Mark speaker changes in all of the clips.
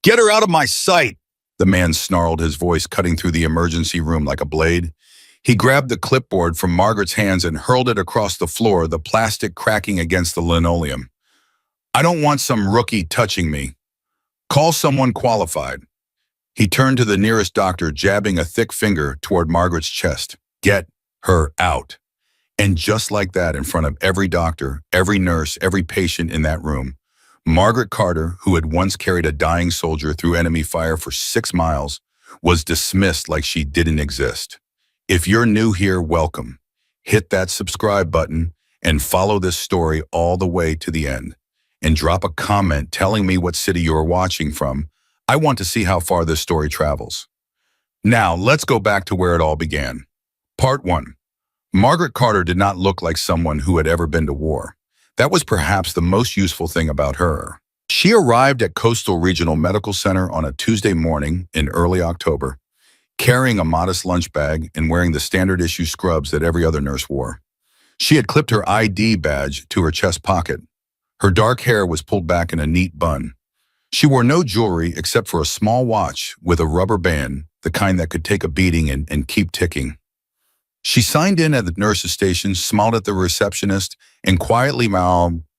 Speaker 1: Get her out of my sight, the man snarled, his voice cutting through the emergency room like a blade. He grabbed the clipboard from Margaret's hands and hurled it across the floor, the plastic cracking against the linoleum. I don't want some rookie touching me. Call someone qualified. He turned to the nearest doctor, jabbing a thick finger toward Margaret's chest. Get her out. And just like that, in front of every doctor, every nurse, every patient in that room, Margaret Carter, who had once carried a dying soldier through enemy fire for 6 miles, was dismissed like she didn't exist. If you're new here, welcome. Hit that subscribe button and follow this story all the way to the end. And drop a comment telling me what city you're watching from. I want to see how far this story travels. Now, let's go back to where it all began. Part 1. Margaret Carter did not look like someone who had ever been to war. That was perhaps the most useful thing about her. She arrived at Coastal Regional Medical Center on a Tuesday morning in early October, carrying a modest lunch bag and wearing the standard issue scrubs that every other nurse wore. She had clipped her ID badge to her chest pocket. Her dark hair was pulled back in a neat bun. She wore no jewelry except for a small watch with a rubber band, the kind that could take a beating and keep ticking. She signed in at the nurse's station, smiled at the receptionist, and quietly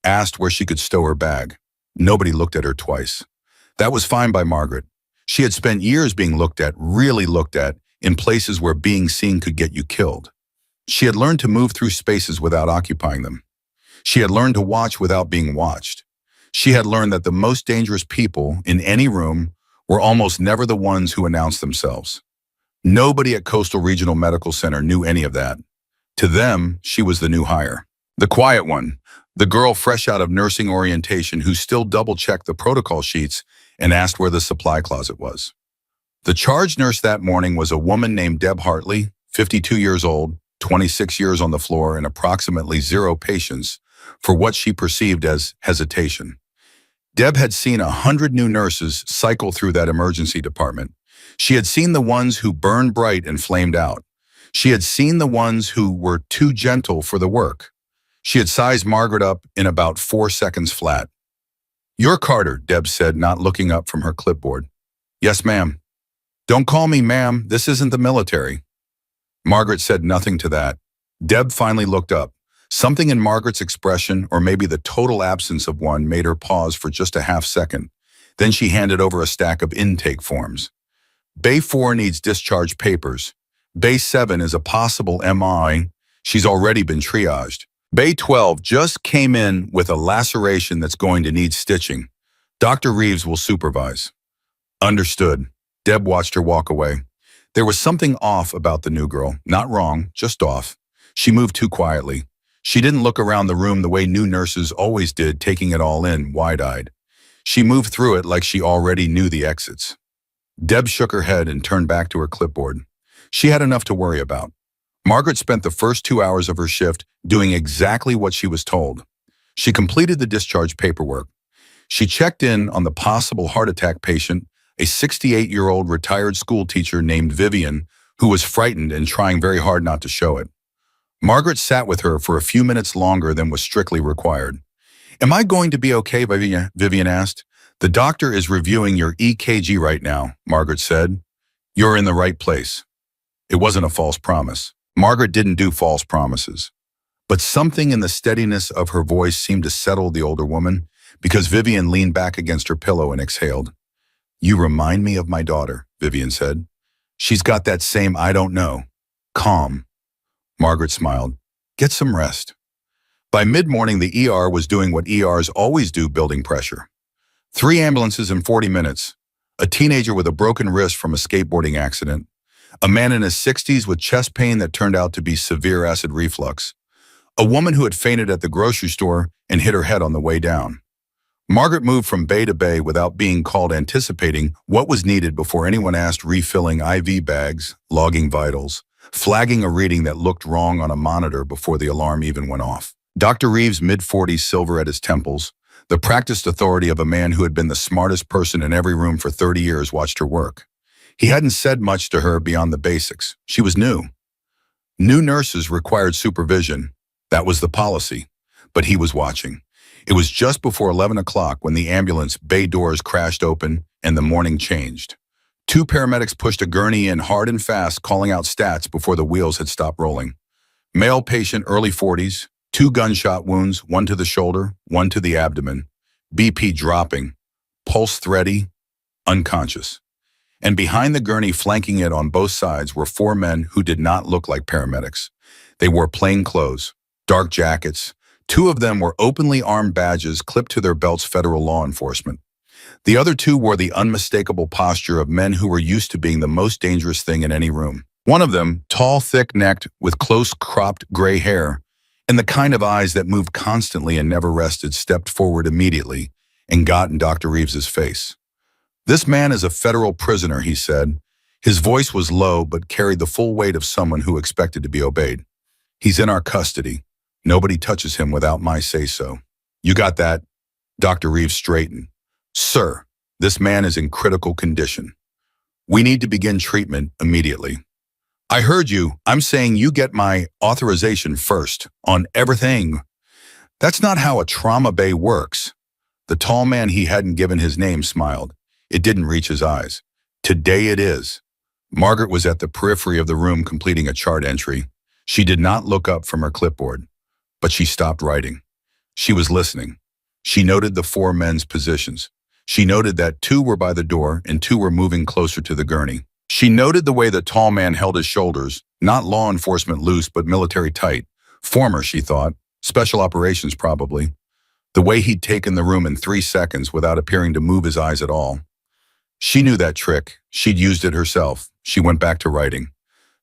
Speaker 1: asked where she could stow her bag. Nobody looked at her twice. That was fine by Margaret. She had spent years being looked at, really looked at, in places where being seen could get you killed. She had learned to move through spaces without occupying them. She had learned to watch without being watched. She had learned that the most dangerous people in any room were almost never the ones who announced themselves. Nobody at Coastal Regional Medical Center knew any of that. To them, she was the new hire. The quiet one, the girl fresh out of nursing orientation who still double-checked the protocol sheets and asked where the supply closet was. The charge nurse that morning was a woman named Deb Hartley, 52 years old, 26 years on the floor, and approximately 0 patients for what she perceived as hesitation. Deb had seen 100 new nurses cycle through that emergency department. She had seen the ones who burned bright and flamed out. She had seen the ones who were too gentle for the work. She had sized Margaret up in about 4 seconds flat. "You're Carter," Deb said, not looking up from her clipboard. "Yes, ma'am." "Don't call me ma'am, this isn't the military." Margaret said nothing to that. Deb finally looked up. Something in Margaret's expression, or maybe the total absence of one, made her pause for just a half second. Then she handed over a stack of intake forms. Bay 4 needs discharge papers. Bay 7 is a possible MI. She's already been triaged. Bay 12 just came in with a laceration that's going to need stitching. Dr. Reeves will supervise. Understood. Deb watched her walk away. There was something off about the new girl. Not wrong, just off. She moved too quietly. She didn't look around the room the way new nurses always did, taking it all in, wide-eyed. She moved through it like she already knew the exits. Deb shook her head and turned back to her clipboard. She had enough to worry about. Margaret spent the first 2 hours of her shift doing exactly what she was told. She completed the discharge paperwork. She checked in on the possible heart attack patient, a 68-year-old retired school teacher named Vivian, who was frightened and trying very hard not to show it. Margaret sat with her for a few minutes longer than was strictly required. "Am I going to be okay?" Vivian asked. "The doctor is reviewing your EKG right now," Margaret said. "You're in the right place." It wasn't a false promise. Margaret didn't do false promises. But something in the steadiness of her voice seemed to settle the older woman, because Vivian leaned back against her pillow and exhaled. "You remind me of my daughter," Vivian said. "She's got that same I don't know. Calm." Margaret smiled. "Get some rest." By mid-morning, the ER was doing what ERs always do, building pressure. 3 ambulances in 40 minutes, a teenager with a broken wrist from a skateboarding accident, a man in his 60s with chest pain that turned out to be severe acid reflux, a woman who had fainted at the grocery store and hit her head on the way down. Margaret moved from bay to bay without being called, anticipating what was needed before anyone asked, refilling IV bags, logging vitals, flagging a reading that looked wrong on a monitor before the alarm even went off. Dr. Reeves, mid-40s, silver at his temples, the practiced authority of a man who had been the smartest person in every room for 30 years, watched her work. He hadn't said much to her beyond the basics. She was new. New nurses required supervision. That was the policy. But he was watching. It was just before 11 o'clock when the ambulance bay doors crashed open and the morning changed. Two paramedics pushed a gurney in hard and fast, calling out stats before the wheels had stopped rolling. Male patient, early 40s, two gunshot wounds, one to the shoulder, one to the abdomen, BP dropping, pulse thready, unconscious. And behind the gurney, flanking it on both sides, were four men who did not look like paramedics. They wore plain clothes, dark jackets. Two of them were openly armed badges clipped to their belts, federal law enforcement. The other two wore the unmistakable posture of men who were used to being the most dangerous thing in any room. One of them, tall, thick-necked, with close-cropped gray hair, and the kind of eyes that moved constantly and never rested, stepped forward immediately and got in Dr. Reeves's face. "This man is a federal prisoner," he said. His voice was low but carried the full weight of someone who expected to be obeyed. "He's in our custody. Nobody touches him without my say-so." "You got that?" Dr. Reeves straightened. "Sir, this man is in critical condition. We need to begin treatment immediately." "I heard you. I'm saying you get my authorization first on everything." "That's not how a trauma bay works." The tall man, he hadn't given his name, smiled. It didn't reach his eyes. "Today it is." Margaret was at the periphery of the room completing a chart entry. She did not look up from her clipboard, but she stopped writing. She was listening. She noted the four men's positions. She noted that two were by the door and two were moving closer to the gurney. She noted the way the tall man held his shoulders, not law enforcement loose but military tight. Former, she thought, special operations probably. The way he'd taken the room in 3 seconds without appearing to move his eyes at all. She knew that trick. She'd used it herself. She went back to writing.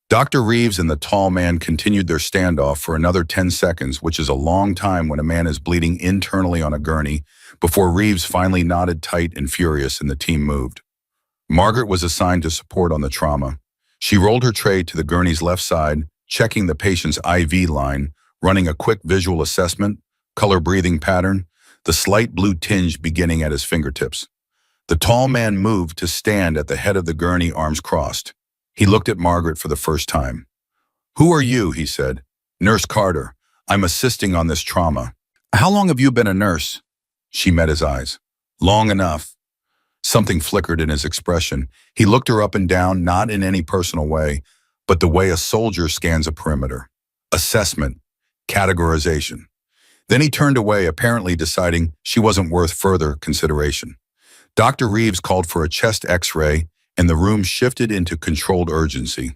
Speaker 1: Dr. Reeves and the tall man continued their standoff for another 10 seconds, which is a long time when a man is bleeding internally on a gurney, before Reeves finally nodded tight and furious and the team moved. Margaret was assigned to support on the trauma. She rolled her tray to the gurney's left side, checking the patient's IV line, running a quick visual assessment, color breathing pattern, the slight blue tinge beginning at his fingertips. The tall man moved to stand at the head of the gurney, arms crossed. He looked at Margaret for the first time. "Who are you?" he said. "Nurse Carter. I'm assisting on this trauma." "How long have you been a nurse?" She met his eyes. "Long enough." Something flickered in his expression. He looked her up and down, not in any personal way, but the way a soldier scans a perimeter. Assessment. Categorization. Then he turned away, apparently deciding she wasn't worth further consideration. Dr. Reeves called for a chest X-ray, and the room shifted into controlled urgency.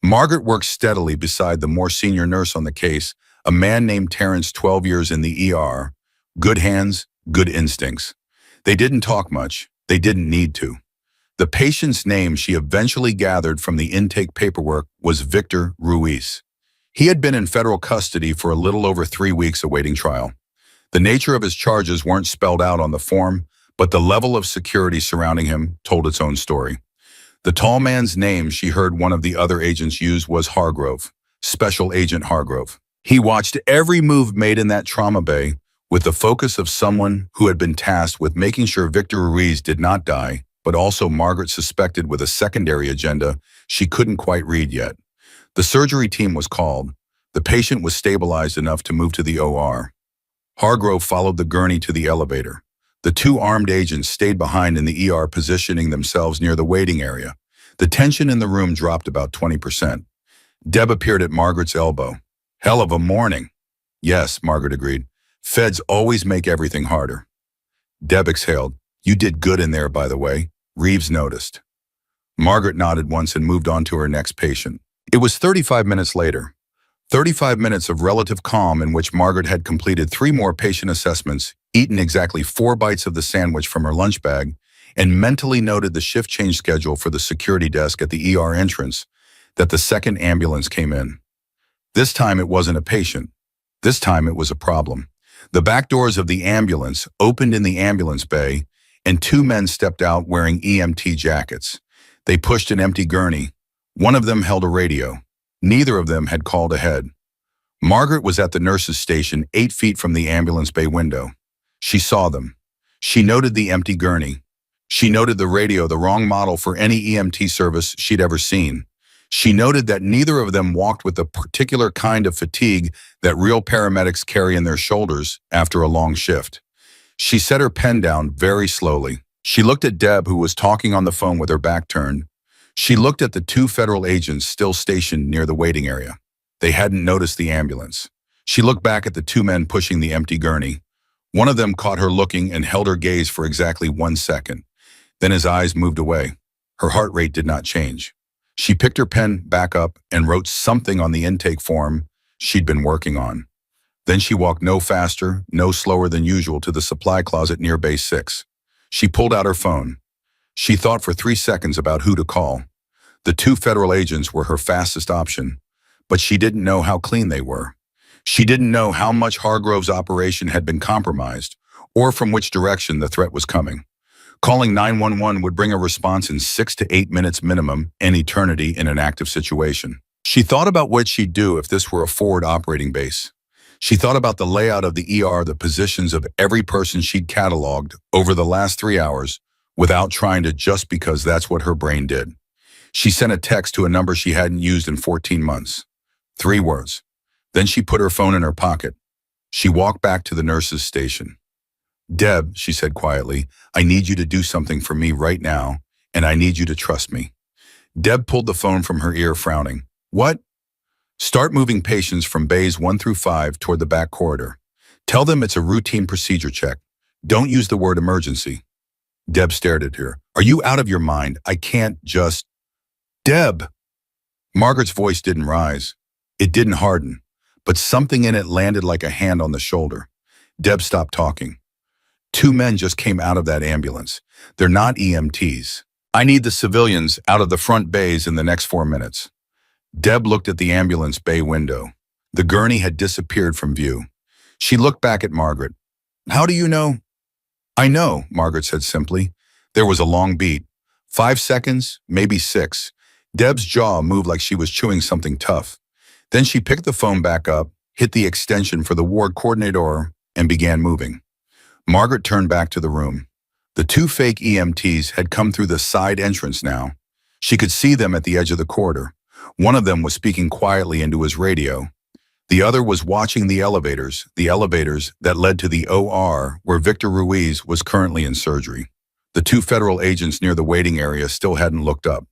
Speaker 1: Margaret worked steadily beside the more senior nurse on the case, a man named Terrence, 12 years in the ER. Good hands, good instincts. They didn't talk much. They didn't need to. The patient's name, she eventually gathered from the intake paperwork, was Victor Ruiz. He had been in federal custody for a little over 3 weeks awaiting trial. The nature of his charges weren't spelled out on the form, but the level of security surrounding him told its own story. The tall man's name she heard one of the other agents use was Hargrove, Special Agent Hargrove. He watched every move made in that trauma bay with the focus of someone who had been tasked with making sure Victor Ruiz did not die, but also Margaret suspected with a secondary agenda she couldn't quite read yet. The surgery team was called. The patient was stabilized enough to move to the OR. Hargrove followed the gurney to the elevator. The two armed agents stayed behind in the ER, positioning themselves near the waiting area. The tension in the room dropped about 20%. Deb appeared at Margaret's elbow. "Hell of a morning." "Yes," Margaret agreed. "Feds always make everything harder." Deb exhaled. "You did good in there, by the way." Reeves noticed. Margaret nodded once and moved on to her next patient. It was 35 minutes later. 35 minutes of relative calm in which Margaret had completed 3 more patient assessments, eaten exactly 4 bites of the sandwich from her lunch bag, and mentally noted the shift change schedule for the security desk at the ER entrance, that the second ambulance came in. This time it wasn't a patient. This time it was a problem. The back doors of the ambulance opened in the ambulance bay, and 2 men stepped out wearing EMT jackets. They pushed an empty gurney. One of them held a radio. Neither of them had called ahead. Margaret was at the nurse's station 8 feet from the ambulance bay window. She saw them. She noted the empty gurney. She noted the radio, the wrong model for any EMT service she'd ever seen. She noted that neither of them walked with the particular kind of fatigue that real paramedics carry in their shoulders after a long shift. She set her pen down very slowly. She looked at Deb, who was talking on the phone with her back turned. She looked at the two federal agents still stationed near the waiting area. They hadn't noticed the ambulance. She looked back at the two men pushing the empty gurney. One of them caught her looking and held her gaze for exactly 1 second. Then his eyes moved away. Her heart rate did not change. She picked her pen back up and wrote something on the intake form she'd been working on. Then she walked no faster, no slower than usual to the supply closet near Base 6. She pulled out her phone. She thought for 3 seconds about who to call. The two federal agents were her fastest option, but she didn't know how clean they were. She didn't know how much Hargrove's operation had been compromised, or from which direction the threat was coming. Calling 911 would bring a response in 6 to 8 minutes minimum, an eternity in an active situation. She thought about what she'd do if this were a forward operating base. She thought about the layout of the ER, the positions of every person she'd cataloged over the last 3 hours without trying to, just because that's what her brain did. She sent a text to a number she hadn't used in 14 months. 3 words. Then she put her phone in her pocket. She walked back to the nurse's station. "Deb," she said quietly, "I need you to do something for me right now, and I need you to trust me." Deb pulled the phone from her ear, frowning. "What?" "Start moving patients from bays 1 through 5 toward the back corridor. Tell them it's a routine procedure check. Don't use the word emergency." Deb stared at her. "Are you out of your mind? I can't just—" "Deb!" Margaret's voice didn't rise. It didn't harden, but something in it landed like a hand on the shoulder. Deb stopped talking. "2 men just came out of that ambulance. They're not EMTs. I need the civilians out of the front bays in the next 4 minutes." Deb looked at the ambulance bay window. The gurney had disappeared from view. She looked back at Margaret. "How do you know?" "I know," Margaret said simply. There was a long beat. 5 seconds, maybe 6. Deb's jaw moved like she was chewing something tough. Then she picked the phone back up, hit the extension for the ward coordinator, and began moving. Margaret turned back to the room. The 2 fake EMTs had come through the side entrance now. She could see them at the edge of the corridor. One of them was speaking quietly into his radio. The other was watching the elevators that led to the OR where Victor Ruiz was currently in surgery. The 2 federal agents near the waiting area still hadn't looked up.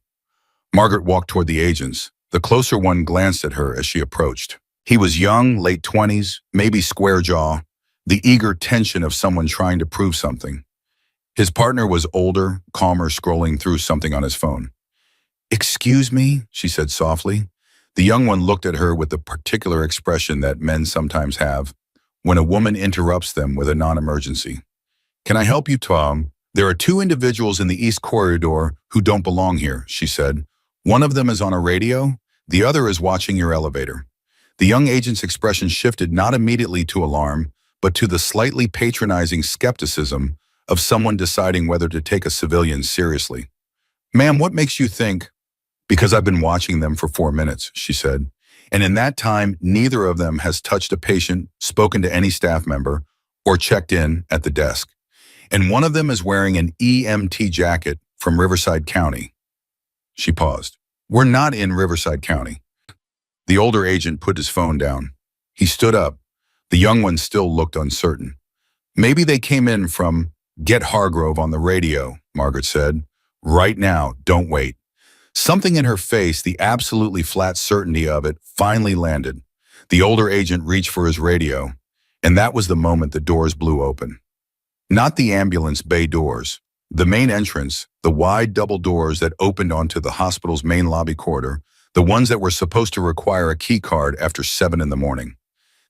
Speaker 1: Margaret walked toward the agents. The closer one glanced at her as she approached. He was young, late 20s, maybe square jaw, the eager tension of someone trying to prove something. His partner was older, calmer, scrolling through something on his phone. "Excuse me," she said softly. The young one looked at her with the particular expression that men sometimes have when a woman interrupts them with a non-emergency. "Can I help you, Tom? There are 2 individuals in the East Corridor who don't belong here," she said. "One of them is on a radio, the other is watching your elevator." The young agent's expression shifted not immediately to alarm, but to the slightly patronizing skepticism of someone deciding whether to take a civilian seriously. "Ma'am, what makes you think—" "Because I've been watching them for 4 minutes, she said. "And in that time, neither of them has touched a patient, spoken to any staff member, or checked in at the desk. And one of them is wearing an EMT jacket from Riverside County." She paused. "We're not in Riverside County." The older agent put his phone down. He stood up. The young one still looked uncertain. "Maybe they came in from—" "Get Hargrove on the radio," Margaret said. "Right now, don't wait." Something in her face, the absolutely flat certainty of it, finally landed. The older agent reached for his radio, and that was the moment the doors blew open. Not the ambulance bay doors. The main entrance, the wide double doors that opened onto the hospital's main lobby corridor, the ones that were supposed to require a key card after 7 in the morning.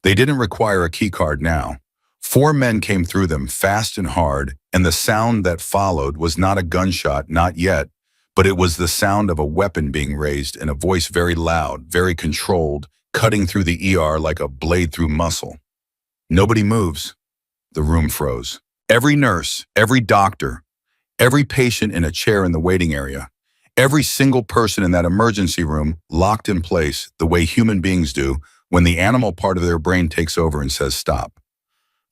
Speaker 1: They didn't require a key card now. 4 men came through them fast and hard, and the sound that followed was not a gunshot, not yet, but it was the sound of a weapon being raised in a voice very loud, very controlled, cutting through the ER like a blade through muscle. Nobody moves. The room froze. Every nurse, every doctor, every patient in a chair in the waiting area, every single person in that emergency room locked in place the way human beings do when the animal part of their brain takes over and says stop.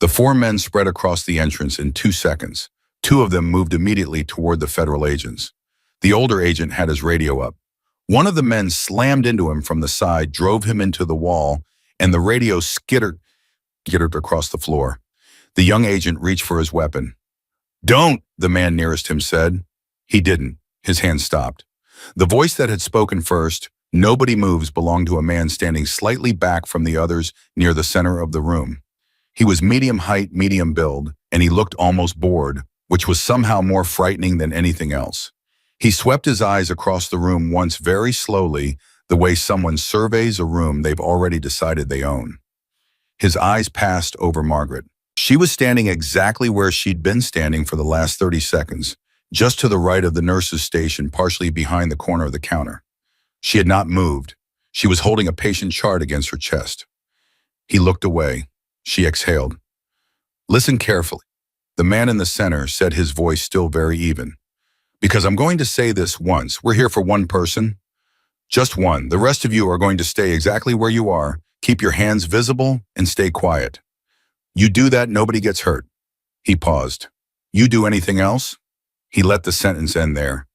Speaker 1: The 4 men spread across the entrance in 2 seconds. 2 of them moved immediately toward the federal agents. The older agent had his radio up. One of the men slammed into him from the side, drove him into the wall, and the radio skittered across the floor. The young agent reached for his weapon. "Don't," the man nearest him said. He didn't. His hand stopped. The voice that had spoken first, "Nobody moves," belonged to a man standing slightly back from the others near the center of the room. He was medium height, medium build, and he looked almost bored, which was somehow more frightening than anything else. He swept his eyes across the room once very slowly, the way someone surveys a room they've already decided they own. His eyes passed over Margaret. She was standing exactly where she'd been standing for the last 30 seconds, just to the right of the nurse's station, partially behind the corner of the counter. She had not moved. She was holding a patient chart against her chest. He looked away. She exhaled. "Listen carefully," the man in the center said, his voice still very even. "Because I'm going to say this once. We're here for one person. Just one. The rest of you are going to stay exactly where you are. Keep your hands visible and stay quiet. You do that, nobody gets hurt." He paused. "You do anything else?" He let the sentence end there.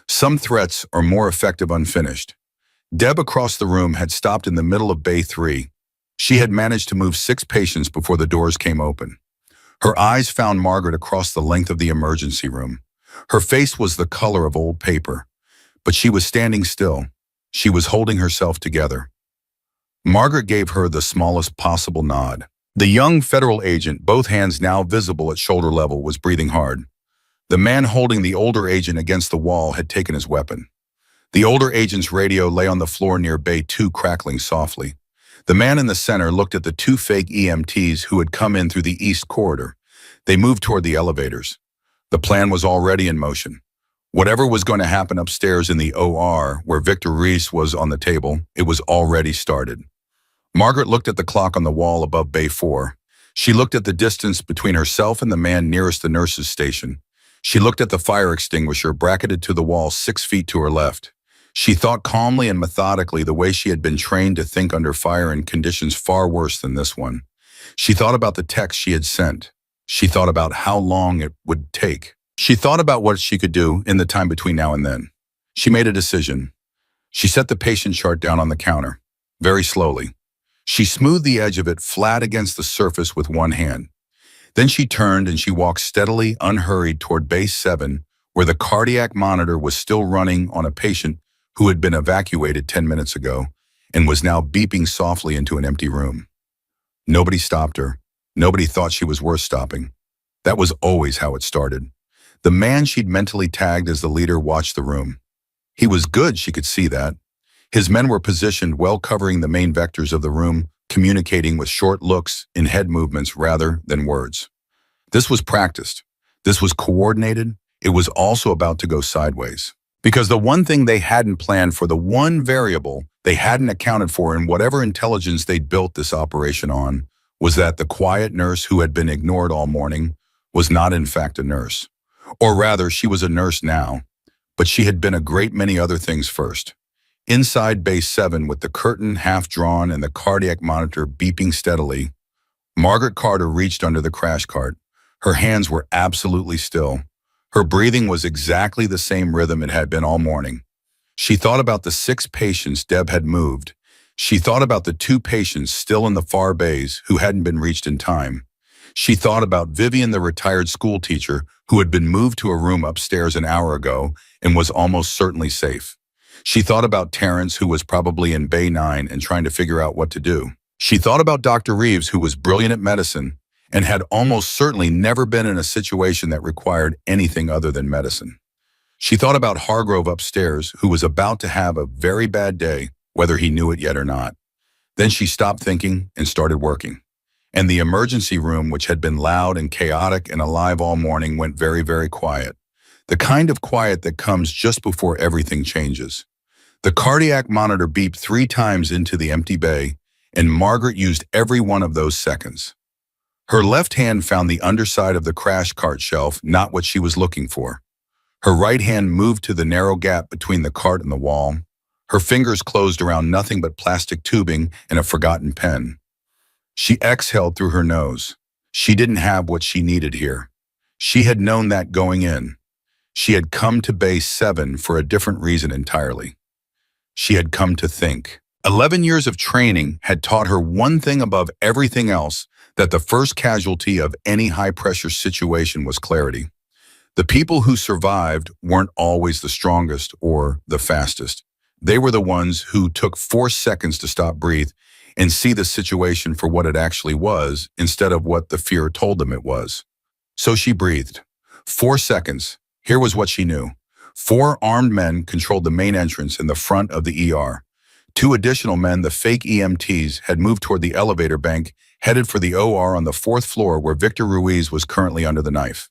Speaker 1: Some threats are more effective unfinished. Deb across the room had stopped in the middle of Bay 3. She had managed to move 6 patients before the doors came open. Her eyes found Margaret across the length of the emergency room. Her face was the color of old paper, but she was standing still. She was holding herself together. Margaret gave her the smallest possible nod. The young federal agent, both hands now visible at shoulder level, was breathing hard. The man holding the older agent against the wall had taken his weapon. The older agent's radio lay on the floor near Bay 2, crackling softly. The man in the center looked at the 2 fake EMTs who had come in through the east corridor. They moved toward the elevators. The plan was already in motion. Whatever was going to happen upstairs in the OR, where Victor Reese was on the table, it was already started. Margaret looked at the clock on the wall above Bay 4. She looked at the distance between herself and the man nearest the nurse's station. She looked at the fire extinguisher bracketed to the wall 6 feet to her left. She thought calmly and methodically, the way she had been trained to think under fire in conditions far worse than this one. She thought about the text she had sent. She thought about how long it would take. She thought about what she could do in the time between now and then. She made a decision. She set the patient chart down on the counter, very slowly. She smoothed the edge of it flat against the surface with one hand. Then she turned and she walked steadily, unhurried, toward Base 7, where the cardiac monitor was still running on a patient who had been evacuated 10 minutes ago and was now beeping softly into an empty room. Nobody stopped her. Nobody thought she was worth stopping. That was always how it started. The man she'd mentally tagged as the leader watched the room. He was good, she could see that. His men were positioned well, covering the main vectors of the room, communicating with short looks in head movements rather than words. This was practiced. This was coordinated. It was also about to go sideways. Because the one thing they hadn't planned for, the one variable they hadn't accounted for in whatever intelligence they'd built this operation on, was that the quiet nurse who had been ignored all morning was not in fact a nurse. Or rather, she was a nurse now, but she had been a great many other things first. Inside Base 7, with the curtain half drawn and the cardiac monitor beeping steadily, Margaret Carter reached under the crash cart. Her hands were absolutely still. Her breathing was exactly the same rhythm it had been all morning. She thought about the 6 patients Deb had moved. She thought about the 2 patients still in the far bays who hadn't been reached in time. She thought about Vivian, the retired school teacher who had been moved to a room upstairs an hour ago and was almost certainly safe. She thought about Terrence, who was probably in Bay 9 and trying to figure out what to do. She thought about Dr. Reeves, who was brilliant at medicine and had almost certainly never been in a situation that required anything other than medicine. She thought about Hargrove upstairs, who was about to have a very bad day, whether he knew it yet or not. Then she stopped thinking and started working. And the emergency room, which had been loud and chaotic and alive all morning, went very, very quiet. The kind of quiet that comes just before everything changes. The cardiac monitor beeped 3 times into the empty bay, and Margaret used every one of those seconds. Her left hand found the underside of the crash cart shelf, not what she was looking for. Her right hand moved to the narrow gap between the cart and the wall. Her fingers closed around nothing but plastic tubing and a forgotten pen. She exhaled through her nose. She didn't have what she needed here. She had known that going in. She had come to Base 7 for a different reason entirely. she had come to think. 11 years of training had taught her one thing above everything else, that the first casualty of any high-pressure situation was clarity. The people who survived weren't always the strongest or the fastest. They were the ones who took 4 seconds to stop, breathe, and see the situation for what it actually was instead of what the fear told them it was. So she breathed. 4 seconds. Here was what she knew. 4 armed men controlled the main entrance in the front of the ER. 2 additional men, the fake EMTs, had moved toward the elevator bank, headed for the OR on the 4th floor where Victor Ruiz was currently under the knife.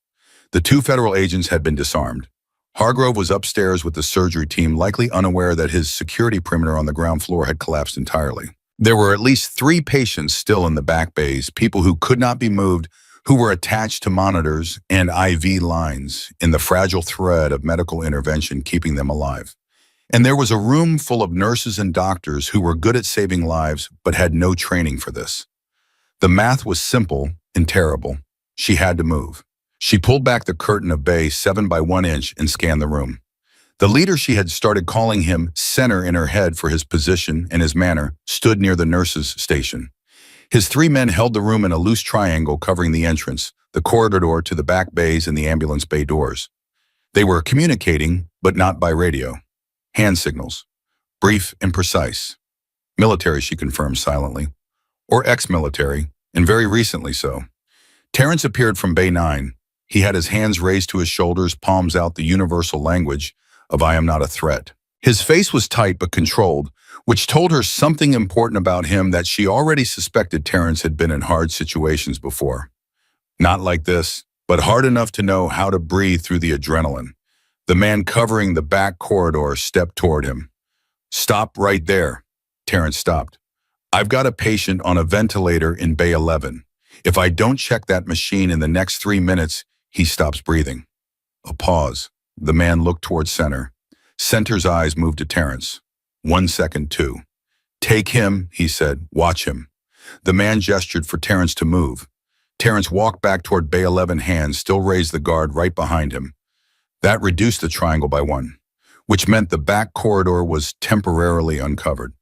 Speaker 1: The 2 federal agents had been disarmed. Hargrove was upstairs with the surgery team, likely unaware that his security perimeter on the ground floor had collapsed entirely. There were at least 3 patients still in the back bays, people who could not be moved, who were attached to monitors and IV lines in the fragile thread of medical intervention keeping them alive. And there was a room full of nurses and doctors who were good at saving lives but had no training for this. The math was simple and terrible. She had to move. She pulled back the curtain of bay 7 by 1 inch and scanned the room. The leader she had started calling him center in her head for his position and his manner stood near the nurses' station. His 3 men held the room in a loose triangle covering the entrance, the corridor door to the back bays and the ambulance bay doors. They were communicating, but not by radio. Hand signals. Brief and precise. Military, she confirmed silently. Or ex-military, and very recently so. Terrence appeared from Bay 9. He had his hands raised to his shoulders, palms out, the universal language of "I am not a threat." His face was tight but controlled, which told her something important about him, that she already suspected Terrence had been in hard situations before. Not like this, but hard enough to know how to breathe through the adrenaline. The man covering the back corridor stepped toward him. "Stop right there." Terrence stopped. "I've got a patient on a ventilator in Bay 11. If I don't check that machine in the next 3 minutes, he stops breathing." A pause. The man looked toward Center. Center's eyes moved to Terrence. 1 second, 2. "Take him," he said. "Watch him." The man gestured for Terrence to move. Terrence walked back toward Bay 11, hands still raised, the guard right behind him. That reduced the triangle by 1, which meant the back corridor was temporarily uncovered.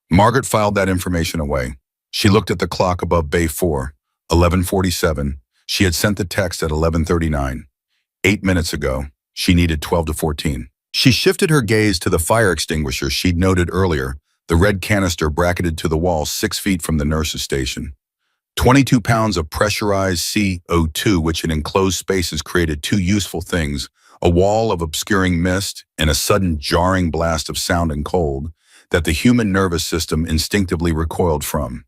Speaker 1: Margaret filed that information away. She looked at the clock above Bay 4, 11:47. She had sent the text at 11:39. 8 minutes ago. She needed 12 to 14. She shifted her gaze to the fire extinguisher she'd noted earlier, the red canister bracketed to the wall 6 feet from the nurse's station. 22 pounds of pressurized CO2, which in enclosed spaces created 2 useful things: a wall of obscuring mist and a sudden jarring blast of sound and cold that the human nervous system instinctively recoiled from.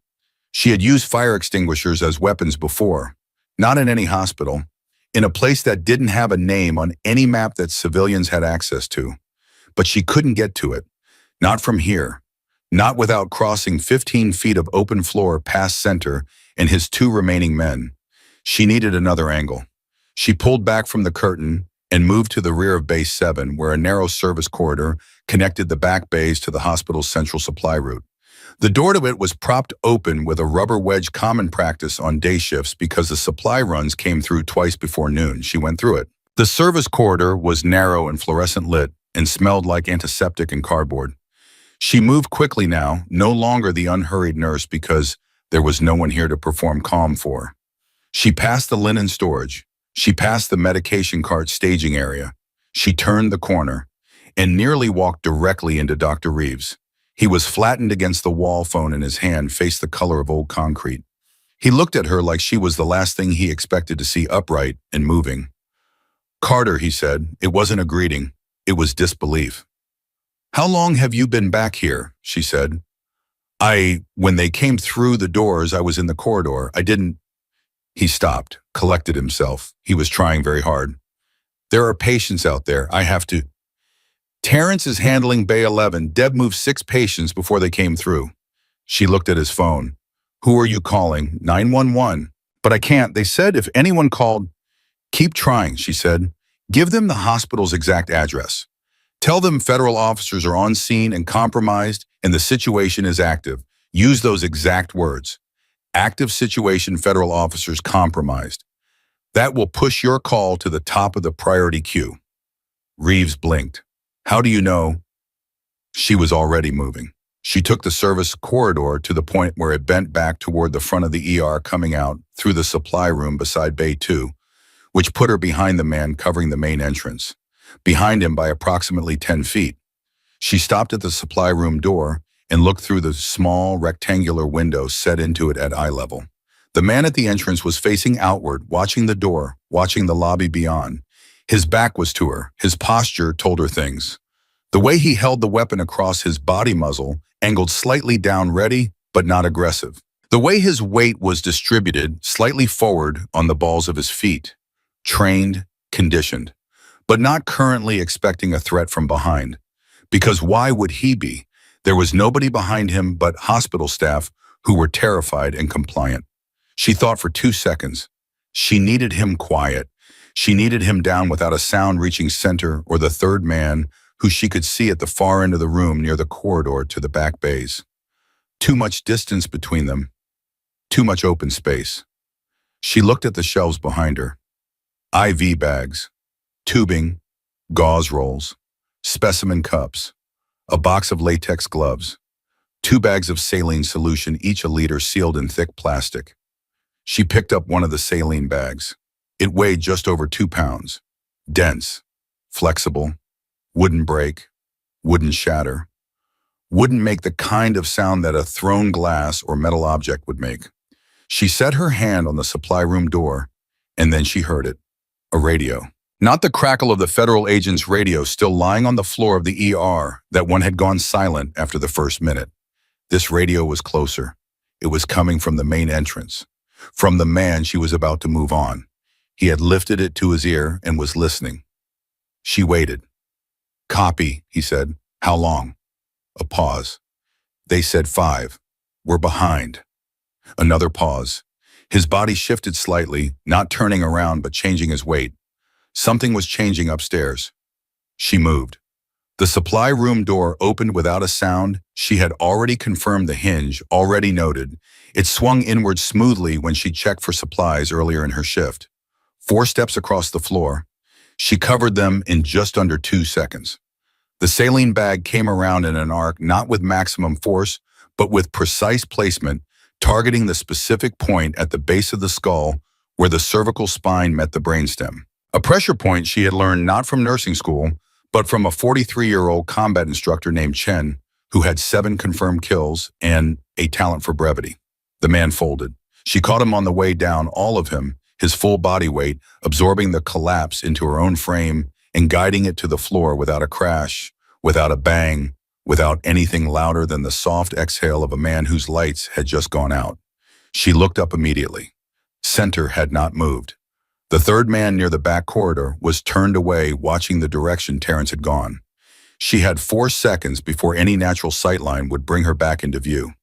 Speaker 1: She had used fire extinguishers as weapons before, not in any hospital, in a place that didn't have a name on any map that civilians had access to. But she couldn't get to it, not from here, not without crossing 15 feet of open floor past Center and his 2 remaining men. She needed another angle. She pulled back from the curtain and moved to the rear of Bay 7, where a narrow service corridor connected the back bays to the hospital's central supply route. The door to it was propped open with a rubber wedge, common practice on day shifts because the supply runs came through twice before noon. She went through it. The service corridor was narrow and fluorescent lit and smelled like antiseptic and cardboard. She moved quickly now, no longer the unhurried nurse, because there was no one here to perform calm for. She passed the linen storage. She passed the medication cart staging area. She turned the corner and nearly walked directly into Dr. Reeves. He was flattened against the wall, phone in his hand, face the color of old concrete. He looked at her like she was the last thing he expected to see, upright and moving. "Carter," he said. It wasn't a greeting. It was disbelief. "How long have you been back here?" she said. When they came through the doors, I was in the corridor. I didn't." He stopped, collected himself. He was trying very hard. "There are patients out there. I have to." "Terrence is handling Bay 11. Deb moved 6 patients before they came through." She looked at his phone. "Who are you calling?" 911. "But I can't. They said if anyone called." "Keep trying," she said. "Give them the hospital's exact address. Tell them federal officers are on scene and compromised and the situation is active. Use those exact words. Active situation, federal officers compromised. That will push your call to the top of the priority queue." Reeves blinked. "How do you know?" She was already moving. She took the service corridor to the point where it bent back toward the front of the ER, coming out through the supply room beside Bay 2, which put her behind the man covering the main entrance, behind him by approximately 10 feet. She stopped at the supply room door and looked through the small rectangular window set into it at eye level. The man at the entrance was facing outward, watching the door, watching the lobby beyond. His back was to her. His posture told her things. The way he held the weapon across his body muzzle, angled slightly down, ready, but not aggressive. The way his weight was distributed slightly forward on the balls of his feet. Trained, conditioned, but not currently expecting a threat from behind. Because why would he be? There was nobody behind him but hospital staff who were terrified and compliant. She thought for 2 seconds. She needed him quiet. She needed him down without a sound reaching center or the third man who she could see at the far end of the room near the corridor to the back bays. Too much distance between them. Too much open space. She looked at the shelves behind her. IV bags, tubing, gauze rolls, specimen cups, a box of latex gloves, 2 bags of saline solution, each a liter, sealed in thick plastic. She picked up one of the saline bags. It weighed just over 2 pounds. Dense, flexible, wouldn't break, wouldn't shatter, wouldn't make the kind of sound that a thrown glass or metal object would make. She set her hand on the supply room door, and then she heard it. A radio. Not the crackle of the federal agent's radio still lying on the floor of the ER that one had gone silent after the first minute. This radio was closer. It was coming from the main entrance, from the man she was about to move on. He had lifted it to his ear and was listening. She waited. "Copy," he said. "How long?" A pause. "They said 5. We're behind." Another pause. His body shifted slightly, not turning around but changing his weight. Something was changing upstairs. She moved. The supply room door opened without a sound. She had already confirmed the hinge, already noted. It swung inward smoothly when she checked for supplies earlier in her shift. 4 steps across the floor. She covered them in just under 2 seconds. The saline bag came around in an arc, not with maximum force, but with precise placement, targeting the specific point at the base of the skull where the cervical spine met the brainstem. A pressure point she had learned not from nursing school, but from a 43-year-old combat instructor named Chen, who had 7 confirmed kills and a talent for brevity. The man folded. She caught him on the way down, all of him, his full body weight, absorbing the collapse into her own frame and guiding it to the floor without a crash, without a bang, without anything louder than the soft exhale of a man whose lights had just gone out. She looked up immediately. Center had not moved. The third man near the back corridor was turned away, watching the direction Terrence had gone. She had 4 seconds before any natural sightline would bring her back into view.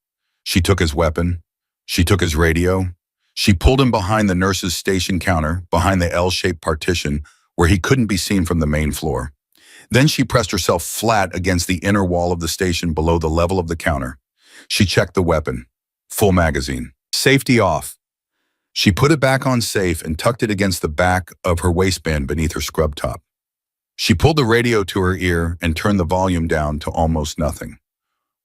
Speaker 1: She took his weapon. She took his radio. She pulled him behind the nurse's station counter, behind the L-shaped partition where he couldn't be seen from the main floor. Then she pressed herself flat against the inner wall of the station below the level of the counter. She checked the weapon. Full magazine. Safety off. She put it back on safe and tucked it against the back of her waistband beneath her scrub top. She pulled the radio to her ear and turned the volume down to almost nothing.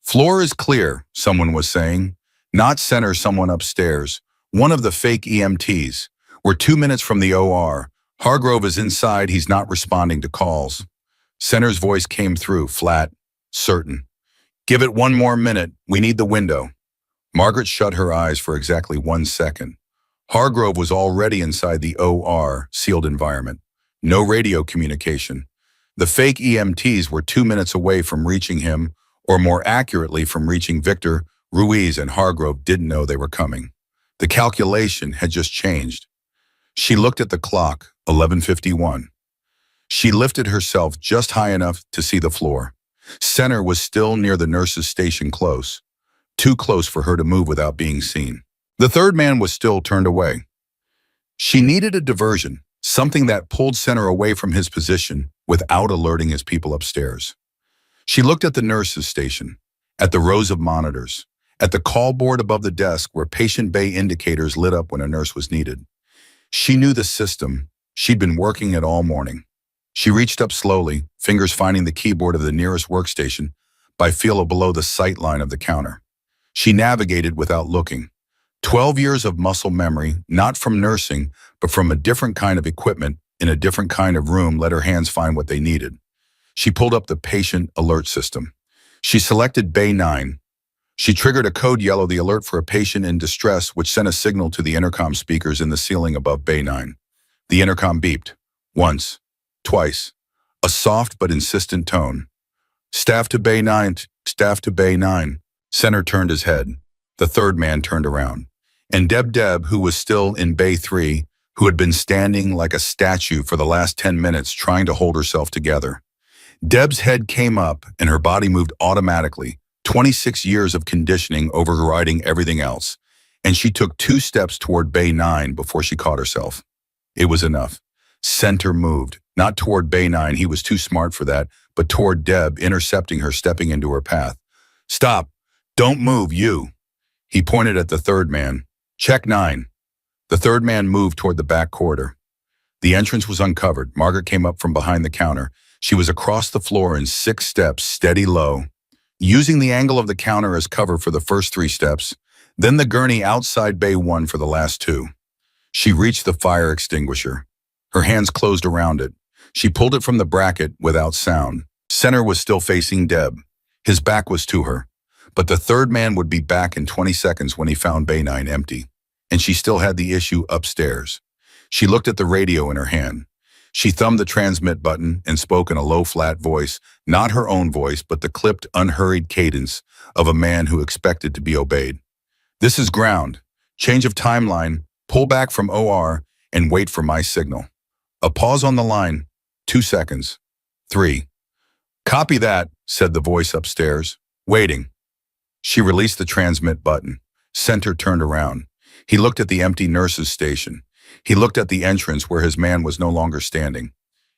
Speaker 1: "Floor is clear," someone was saying. "Not center," someone upstairs. One of the fake EMTs. "We're 2 minutes from the OR. Hargrove is inside. He's not responding to calls." Center's voice came through, flat, certain. "Give it 1 more minute. We need the window." Margaret shut her eyes for exactly 1 second. Hargrove was already inside the OR, sealed environment. No radio communication. The fake EMTs were 2 minutes away from reaching him, or more accurately from reaching Victor, Ruiz, and Hargrove didn't know they were coming. The calculation had just changed. She looked at the clock, 11:51. She lifted herself just high enough to see the floor. Center was still near the nurse's station, close. Too close for her to move without being seen. The third man was still turned away. She needed a diversion, something that pulled Center away from his position without alerting his people upstairs. She looked at the nurse's station, at the rows of monitors, at the call board above the desk where patient bay indicators lit up when a nurse was needed. She knew the system. She'd been working it all morning. She reached up slowly, fingers finding the keyboard of the nearest workstation, by feel below the sight line of the counter. She navigated without looking. 12 years of muscle memory, not from nursing, but from a different kind of equipment in a different kind of room, let her hands find what they needed. She pulled up the patient alert system. She selected Bay 9. She triggered a code yellow, the alert for a patient in distress, which sent a signal to the intercom speakers in the ceiling above Bay 9. The intercom beeped. Once. Twice. A soft but insistent tone. Staff to Bay 9. Staff to Bay 9. Center turned his head. The third man turned around. And Deb, who was still in Bay 3, who had been standing like a statue for the last 10 minutes trying to hold herself together. Deb's head came up and her body moved automatically, 26 years of conditioning overriding everything else. And she took 2 steps toward Bay 9 before she caught herself. It was enough. Center moved, not toward Bay 9, he was too smart for that, but toward Deb, intercepting her, stepping into her path. Stop! Don't move, you! He pointed at the third man. Check 9. The third man moved toward the back corridor. The entrance was uncovered. Margaret came up from behind the counter. She was across the floor in 6 steps, steady low, using the angle of the counter as cover for the first 3 steps, then the gurney outside Bay 1 for the last 2. She reached the fire extinguisher. Her hands closed around it. She pulled it from the bracket without sound. Center was still facing Deb. His back was to her. But the third man would be back in 20 seconds when he found Bay 9 empty. And she still had the issue upstairs. She looked at the radio in her hand. She thumbed the transmit button and spoke in a low, flat voice, not her own voice, but the clipped, unhurried cadence of a man who expected to be obeyed. This is ground. Change of timeline. Pull back from OR and wait for my signal. A pause on the line. 2 seconds. 3. Copy that, said the voice upstairs. Waiting. She released the transmit button. Center turned around. He looked at the empty nurse's station. He looked at the entrance where his man was no longer standing.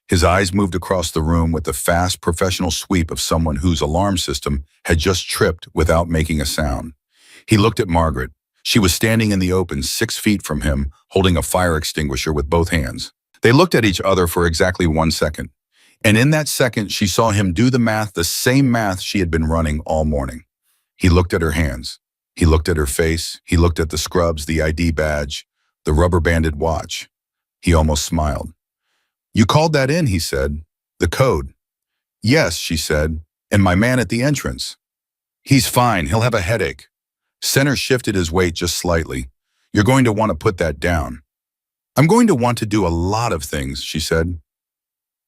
Speaker 1: His eyes moved across the room with the fast, professional sweep of someone whose alarm system had just tripped without making a sound. He looked at Margaret. She was standing in the open 6 feet from him, holding a fire extinguisher with both hands. They looked at each other for exactly 1 second. And in that second, she saw him do the math, the same math she had been running all morning. He looked at her hands. He looked at her face. He looked at the scrubs, the ID badge, the rubber-banded watch. He almost smiled. You called that in, he said. The code. Yes, she said. And my man at the entrance. He's fine. He'll have a headache. Center shifted his weight just slightly. You're going to want to put that down. I'm going to want to do a lot of things, she said.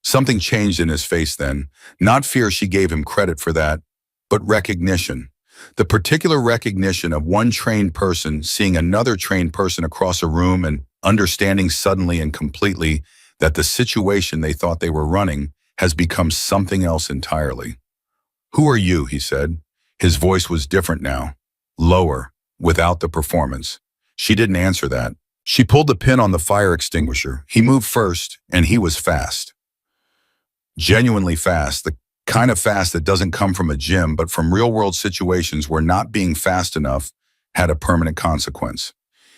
Speaker 1: Something changed in his face then. Not fear, she gave him credit for that, but recognition. The particular recognition of one trained person seeing another trained person across a room and understanding suddenly and completely that the situation they thought they were running has become something else entirely. Who are you, he said. His voice was different now, lower, without the performance. She didn't answer that. She pulled the pin on the fire extinguisher. He moved first, and he was fast. Genuinely fast, the kind of fast that doesn't come from a gym, but from real-world situations where not being fast enough had a permanent consequence.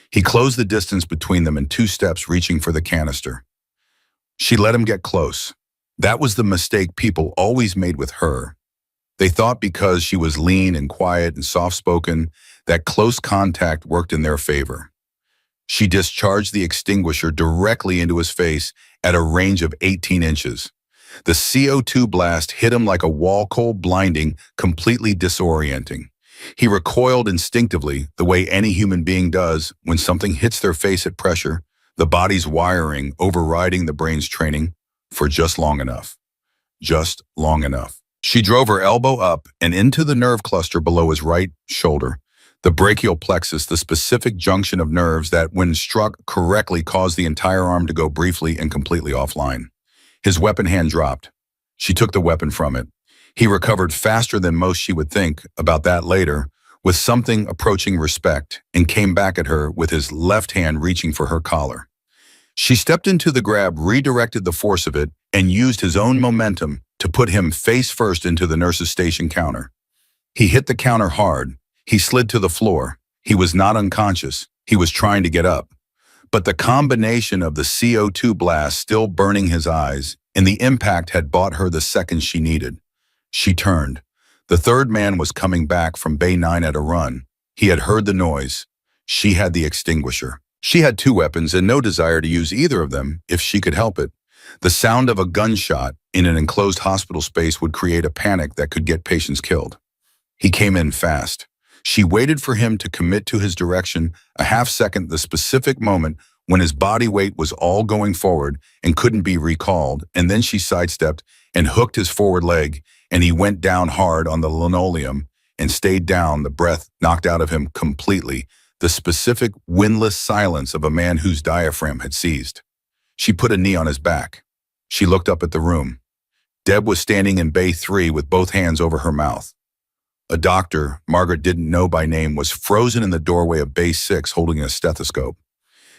Speaker 1: He closed the distance between them in 2 steps, reaching for the canister. She let him get close. That was the mistake people always made with her. They thought because she was lean and quiet and soft-spoken, that close contact worked in their favor. She discharged the extinguisher directly into his face at a range of 18 inches. The CO2 blast hit him like a wall, cold, blinding, completely disorienting. He recoiled instinctively, the way any human being does when something hits their face at pressure, the body's wiring overriding the brain's training, for just long enough. Just long enough. She drove her elbow up and into the nerve cluster below his right shoulder, the brachial plexus, the specific junction of nerves that, when struck correctly, caused the entire arm to go briefly and completely offline. His weapon hand dropped. She took the weapon from it. He recovered faster than most, she would think about that later, with something approaching respect, and came back at her with his left hand reaching for her collar. She stepped into the grab, redirected the force of it, and used his own momentum to put him face first into the nurse's station counter. He hit the counter hard. He slid to the floor. He was not unconscious. He was trying to get up. But the combination of the CO2 blast still burning his eyes and the impact had bought her the seconds she needed. She turned. The third man was coming back from Bay 9 at a run. He had heard the noise. She had the extinguisher. She had two weapons and no desire to use either of them if she could help it. The sound of a gunshot in an enclosed hospital space would create a panic that could get patients killed. He came in fast. She waited for him to commit to his direction a half second, the specific moment when his body weight was all going forward and couldn't be recalled, and then she sidestepped and hooked his forward leg, and he went down hard on the linoleum and stayed down, the breath knocked out of him completely, the specific windless silence of a man whose diaphragm had seized. She put a knee on his back. She looked up at the room. Deb was standing in Bay 3 with both hands over her mouth. A doctor, Margaret didn't know by name, was frozen in the doorway of Bay 6 holding a stethoscope.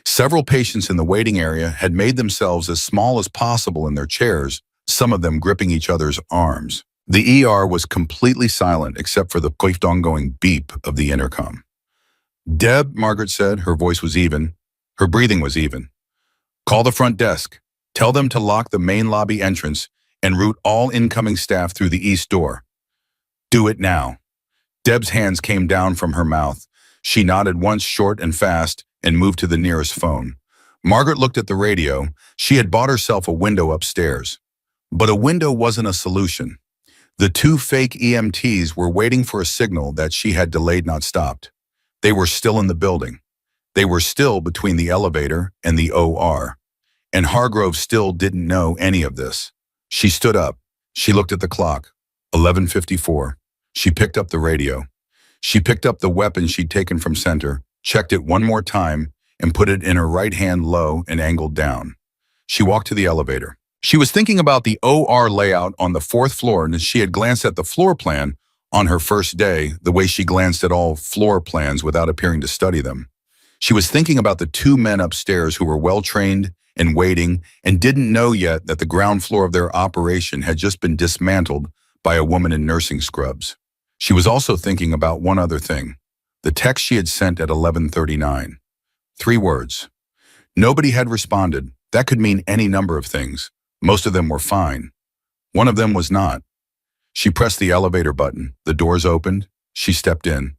Speaker 1: Several patients in the waiting area had made themselves as small as possible in their chairs, some of them gripping each other's arms. The ER was completely silent except for the quick ongoing beep of the intercom. "Deb," Margaret said, her voice was even. Her breathing was even. "Call the front desk. Tell them to lock the main lobby entrance and route all incoming staff through the east door. Do it now." Deb's hands came down from her mouth. She nodded once short and fast and moved to the nearest phone. Margaret looked at the radio. She had bought herself a window upstairs. But a window wasn't a solution. The two fake EMTs were waiting for a signal that she had delayed, not stopped. They were still in the building. They were still between the elevator and the OR. And Hargrove still didn't know any of this. She stood up. She looked at the clock. 11:54. She picked up the radio. She picked up the weapon she'd taken from center, checked it one more time, and put it in her right hand low and angled down. She walked to the elevator. She was thinking about the OR layout on the fourth floor, and she had glanced at the floor plan on her first day, the way she glanced at all floor plans without appearing to study them. She was thinking about the two men upstairs who were well-trained and waiting and didn't know yet that the ground floor of their operation had just been dismantled by a woman in nursing scrubs. She was also thinking about one other thing, the text she had sent at 11:39. 3 words. Nobody had responded. That could mean any number of things. Most of them were fine. One of them was not. She pressed the elevator button. The doors opened. She stepped in.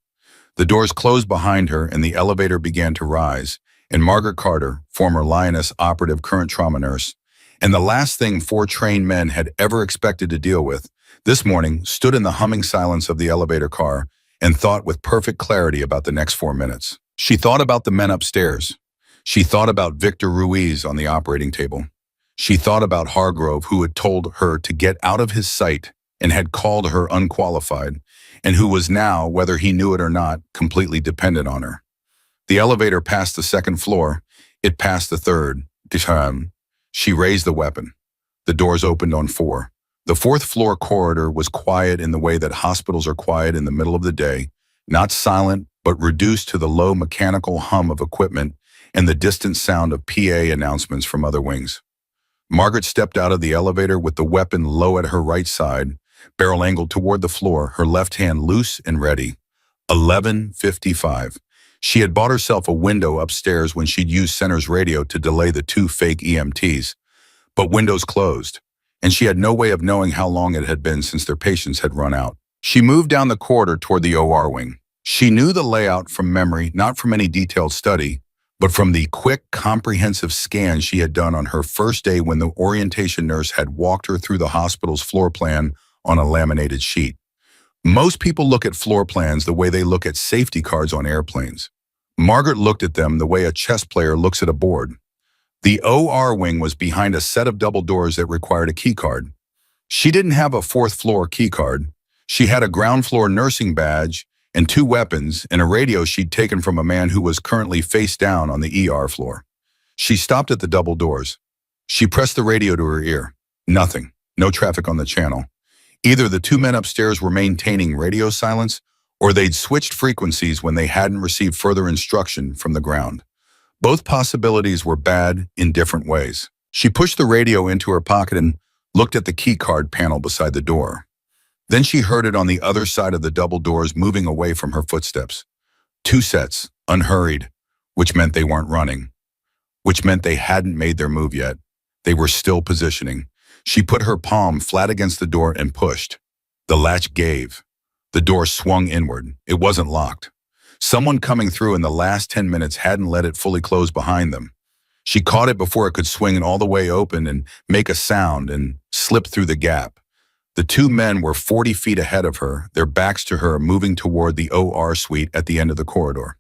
Speaker 1: The doors closed behind her and the elevator began to rise, and Margaret Carter, former Lioness operative, current trauma nurse, and the last thing 4 trained men had ever expected to deal with, this morning stood in the humming silence of the elevator car and thought with perfect clarity about the next 4 minutes. She thought about the men upstairs. She thought about Victor Ruiz on the operating table. She thought about Hargrove, who had told her to get out of his sight and had called her unqualified, and who was now, whether he knew it or not, completely dependent on her. The elevator passed the second floor. It passed the third. She raised the weapon. The doors opened on 4. The fourth floor corridor was quiet in the way that hospitals are quiet in the middle of the day, not silent, but reduced to the low mechanical hum of equipment and the distant sound of PA announcements from other wings. Margaret stepped out of the elevator with the weapon low at her right side, barrel angled toward the floor, her left hand loose and ready. 11:55. She had bought herself a window upstairs when she'd used Center's radio to delay the 2 fake EMTs, but windows closed, and she had no way of knowing how long it had been since their patients had run out. She moved down the corridor toward the OR wing. She knew the layout from memory, not from any detailed study, but from the quick, comprehensive scan she had done on her first day when the orientation nurse had walked her through the hospital's floor plan on a laminated sheet. Most people look at floor plans the way they look at safety cards on airplanes. Margaret looked at them the way a chess player looks at a board. The OR wing was behind a set of double doors that required a key card. She didn't have a fourth floor key card. She had a ground floor nursing badge and 2 weapons and a radio she'd taken from a man who was currently face down on the ER floor. She stopped at the double doors. She pressed the radio to her ear. Nothing. No traffic on the channel. Either the 2 men upstairs were maintaining radio silence, or they'd switched frequencies when they hadn't received further instruction from the ground. Both possibilities were bad in different ways. She pushed the radio into her pocket and looked at the key card panel beside the door. Then she heard it on the other side of the double doors moving away from her footsteps. 2 sets, unhurried, which meant they weren't running, which meant they hadn't made their move yet. They were still positioning. She put her palm flat against the door and pushed. The latch gave. The door swung inward. It wasn't locked. Someone coming through in the last 10 minutes hadn't let it fully close behind them. She caught it before it could swing all the way open and make a sound and slip through the gap. The two men were 40 feet ahead of her, their backs to her, moving toward the OR suite at the end of the corridor.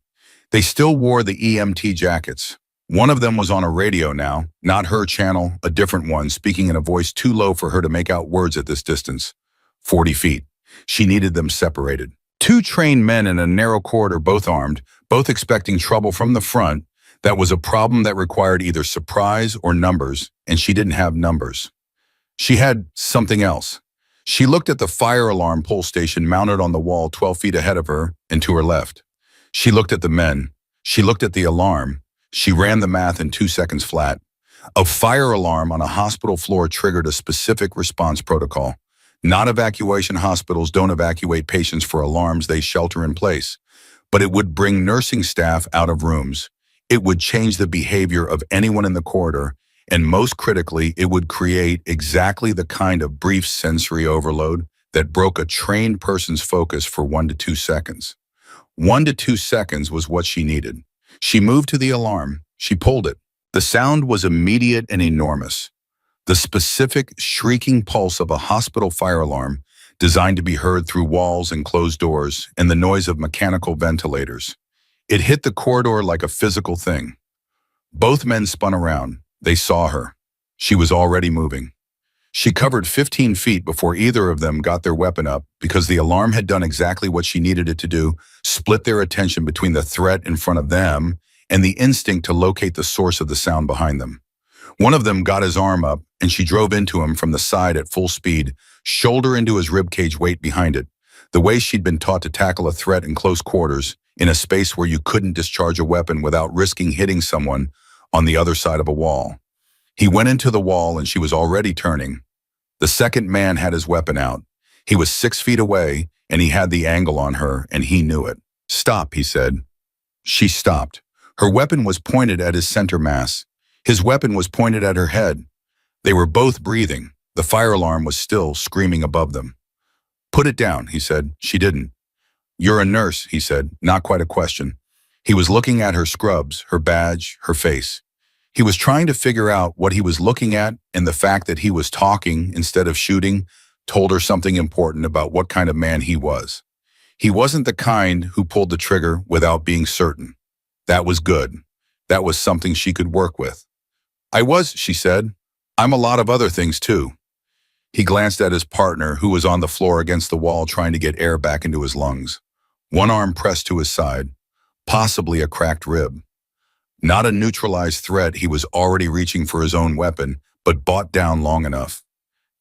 Speaker 1: They still wore the EMT jackets. One of them was on a radio now, not her channel, a different one, speaking in a voice too low for her to make out words at this distance. 40 feet. She needed them separated. Two trained men in a narrow corridor, both armed, both expecting trouble from the front. That was a problem that required either surprise or numbers, and she didn't have numbers. She had something else. She looked at the fire alarm pull station mounted on the wall 12 feet ahead of her and to her left. She looked at the men. She looked at the alarm. She ran the math in 2 seconds flat. A fire alarm on a hospital floor triggered a specific response protocol. Not evacuation hospitals don't evacuate patients for alarms, they shelter in place. But it would bring nursing staff out of rooms. It would change the behavior of anyone in the corridor, and most critically, it would create exactly the kind of brief sensory overload that broke a trained person's focus for 1 to 2 seconds. 1 to 2 seconds was what she needed. She moved to the alarm. She pulled it. The sound was immediate and enormous. The specific, shrieking pulse of a hospital fire alarm designed to be heard through walls and closed doors, and the noise of mechanical ventilators. It hit the corridor like a physical thing. Both men spun around. They saw her. She was already moving. She covered 15 feet before either of them got their weapon up because the alarm had done exactly what she needed it to do, split their attention between the threat in front of them and the instinct to locate the source of the sound behind them. One of them got his arm up, and she drove into him from the side at full speed, shoulder into his ribcage, weight behind it, the way she'd been taught to tackle a threat in close quarters, in a space where you couldn't discharge a weapon without risking hitting someone on the other side of a wall. He went into the wall, and she was already turning. The second man had his weapon out. He was 6 feet away, and he had the angle on her, and he knew it. "Stop," he said. She stopped. Her weapon was pointed at his center mass. His weapon was pointed at her head. They were both breathing. The fire alarm was still screaming above them. "Put it down," he said. She didn't. "You're a nurse," he said, not quite a question. He was looking at her scrubs, her badge, her face. He was trying to figure out what he was looking at, and the fact that he was talking instead of shooting told her something important about what kind of man he was. He wasn't the kind who pulled the trigger without being certain. That was good. That was something she could work with. "I was," she said. "I'm a lot of other things too." He glanced at his partner, who was on the floor against the wall trying to get air back into his lungs. One arm pressed to his side, possibly a cracked rib. Not a neutralized threat, he was already reaching for his own weapon, but bought down long enough.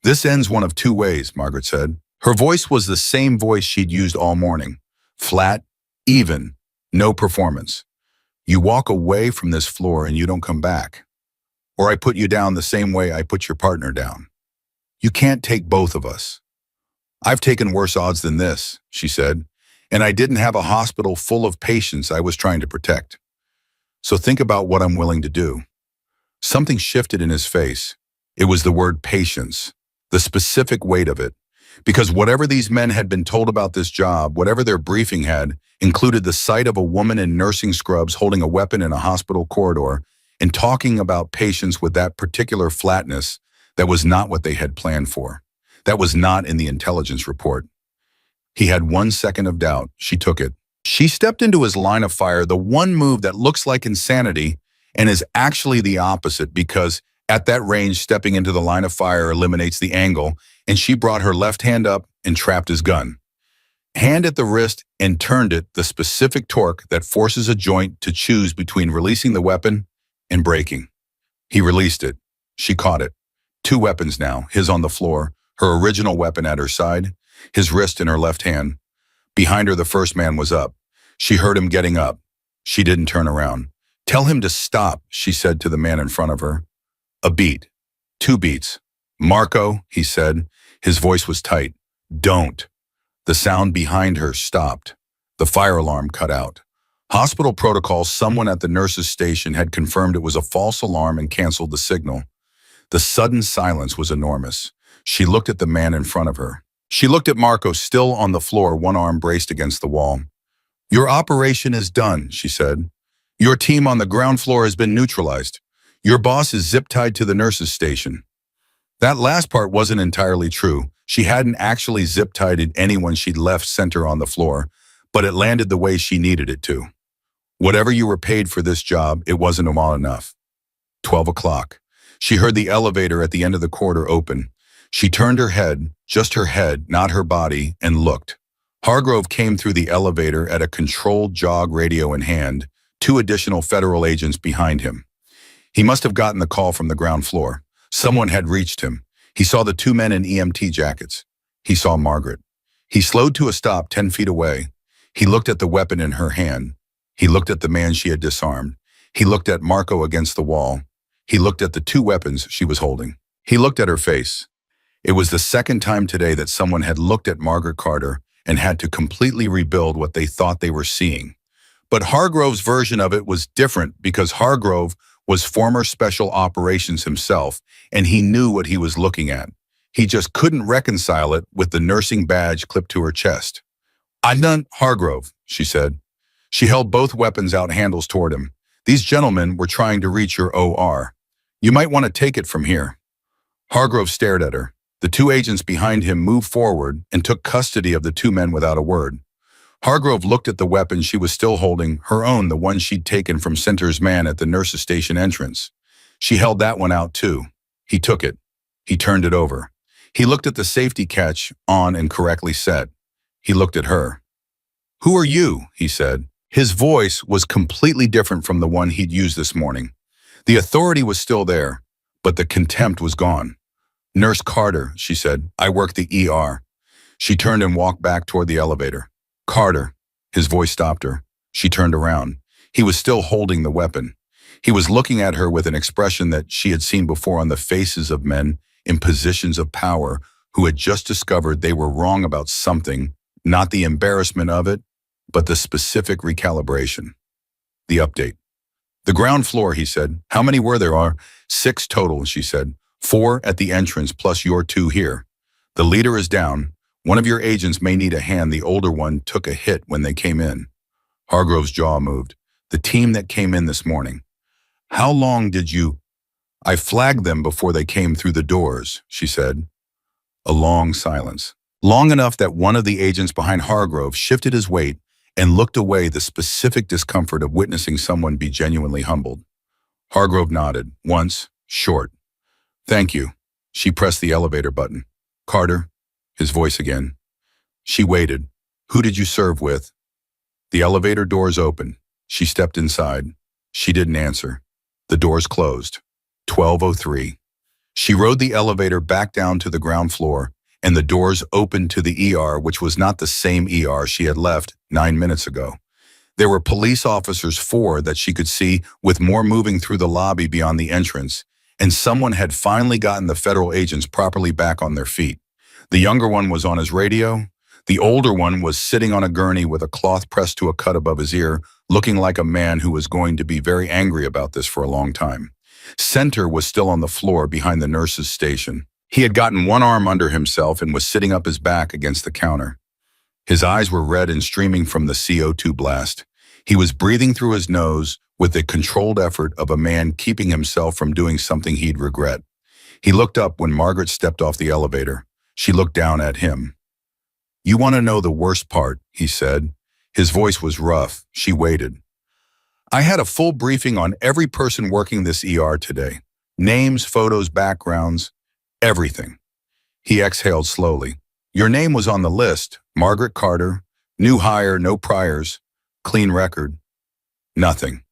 Speaker 1: "This ends one of two ways," Margaret said. Her voice was the same voice she'd used all morning. Flat, even, no performance. "You walk away from this floor and you don't come back. Or I put you down the same way I put your partner down. You can't take both of us." "I've taken worse odds than this," she said, "and I didn't have a hospital full of patients I was trying to protect. So think about what I'm willing to do." Something shifted in his face. It was the word patience, the specific weight of it. Because whatever these men had been told about this job, whatever their briefing had, included the sight of a woman in nursing scrubs holding a weapon in a hospital corridor and talking about patients with that particular flatness. That was not what they had planned for. That was not in the intelligence report. He had 1 second of doubt. She took it. She stepped into his line of fire, the one move that looks like insanity and is actually the opposite, because at that range, stepping into the line of fire eliminates the angle, and she brought her left hand up and trapped his gun. Hand at the wrist and turned it, the specific torque that forces a joint to choose between releasing the weapon and breaking. He released it. She caught it. 2 weapons now, his on the floor, her original weapon at her side, his wrist in her left hand. Behind her, the first man was up. She heard him getting up. She didn't turn around. "Tell him to stop," she said to the man in front of her. A beat. 2 beats. "Marco," he said. His voice was tight. "Don't." The sound behind her stopped. The fire alarm cut out. Hospital protocol, someone at the nurse's station had confirmed it was a false alarm and canceled the signal. The sudden silence was enormous. She looked at the man in front of her. She looked at Marco, still on the floor, one arm braced against the wall. Your operation is done, she said. Your team on the ground floor has been neutralized. Your boss is zip-tied to the nurses' station. That last part wasn't entirely true. She hadn't actually zip-tied anyone she'd left center on the floor, but it landed the way she needed it to. Whatever you were paid for this job, it wasn't well enough. 12 o'clock. She heard the elevator at the end of the corridor open. She turned her head, just her head, not her body, and looked. Hargrove came through the elevator at a controlled jog, radio in hand, 2 additional federal agents behind him. He must have gotten the call from the ground floor. Someone had reached him. He saw the 2 men in EMT jackets. He saw Margaret. He slowed to a stop 10 feet away. He looked at the weapon in her hand. He looked at the man she had disarmed. He looked at Marco against the wall. He looked at the 2 weapons she was holding. He looked at her face. It was the second time today that someone had looked at Margaret Carter and had to completely rebuild what they thought they were seeing. But Hargrove's version of it was different because Hargrove was former special operations himself, and he knew what he was looking at. He just couldn't reconcile it with the nursing badge clipped to her chest. I'm done, Hargrove, she said. She held both weapons out, handles toward him. These gentlemen were trying to reach your OR. You might want to take it from here. Hargrove stared at her. The 2 agents behind him moved forward and took custody of the 2 men without a word. Hargrove looked at the weapon she was still holding, her own, the one she'd taken from Center's man at the nurse's station entrance. She held that one out too. He took it. He turned it over. He looked at the safety catch, on and correctly set. He looked at her. Who are you? He said. His voice was completely different from the one he'd used this morning. The authority was still there, but the contempt was gone. Nurse Carter, she said. I work the ER. She turned and walked back toward the elevator. Carter. His voice stopped her. She turned around. He was still holding the weapon. He was looking at her with an expression that she had seen before on the faces of men in positions of power who had just discovered they were wrong about something, not the embarrassment of it, but the specific recalibration. The update. The ground floor, he said. How many were there? Are 6 total, she said. 4 at the entrance plus your 2 here. The leader is down. One of your agents may need a hand. The older one took a hit when they came in. Hargrove's jaw moved. The team that came in this morning. How long did you... I flagged them before they came through the doors, she said. A long silence. Long enough that one of the agents behind Hargrove shifted his weight and looked away, the specific discomfort of witnessing someone be genuinely humbled. Hargrove nodded, once, short. Thank you. She pressed the elevator button. Carter, his voice again. She waited. Who did you serve with? The elevator doors opened. She stepped inside. She didn't answer. The doors closed. 12:03. She rode the elevator back down to the ground floor, and the doors opened to the ER, which was not the same ER she had left 9 minutes ago. There were police officers, 4 that she could see, with more moving through the lobby beyond the entrance, and someone had finally gotten the federal agents properly back on their feet. The younger one was on his radio. The older one was sitting on a gurney with a cloth pressed to a cut above his ear, looking like a man who was going to be very angry about this for a long time. Center was still on the floor behind the nurse's station. He had gotten one arm under himself and was sitting up his back against the counter. His eyes were red and streaming from the CO2 blast. He was breathing through his nose with the controlled effort of a man keeping himself from doing something he'd regret. He looked up when Margaret stepped off the elevator. She looked down at him. You want to know the worst part, he said. His voice was rough. She waited. I had a full briefing on every person working this ER today. Names, photos, backgrounds, everything. He exhaled slowly. Your name was on the list. Margaret Carter. New hire, no priors. Clean record. Nothing.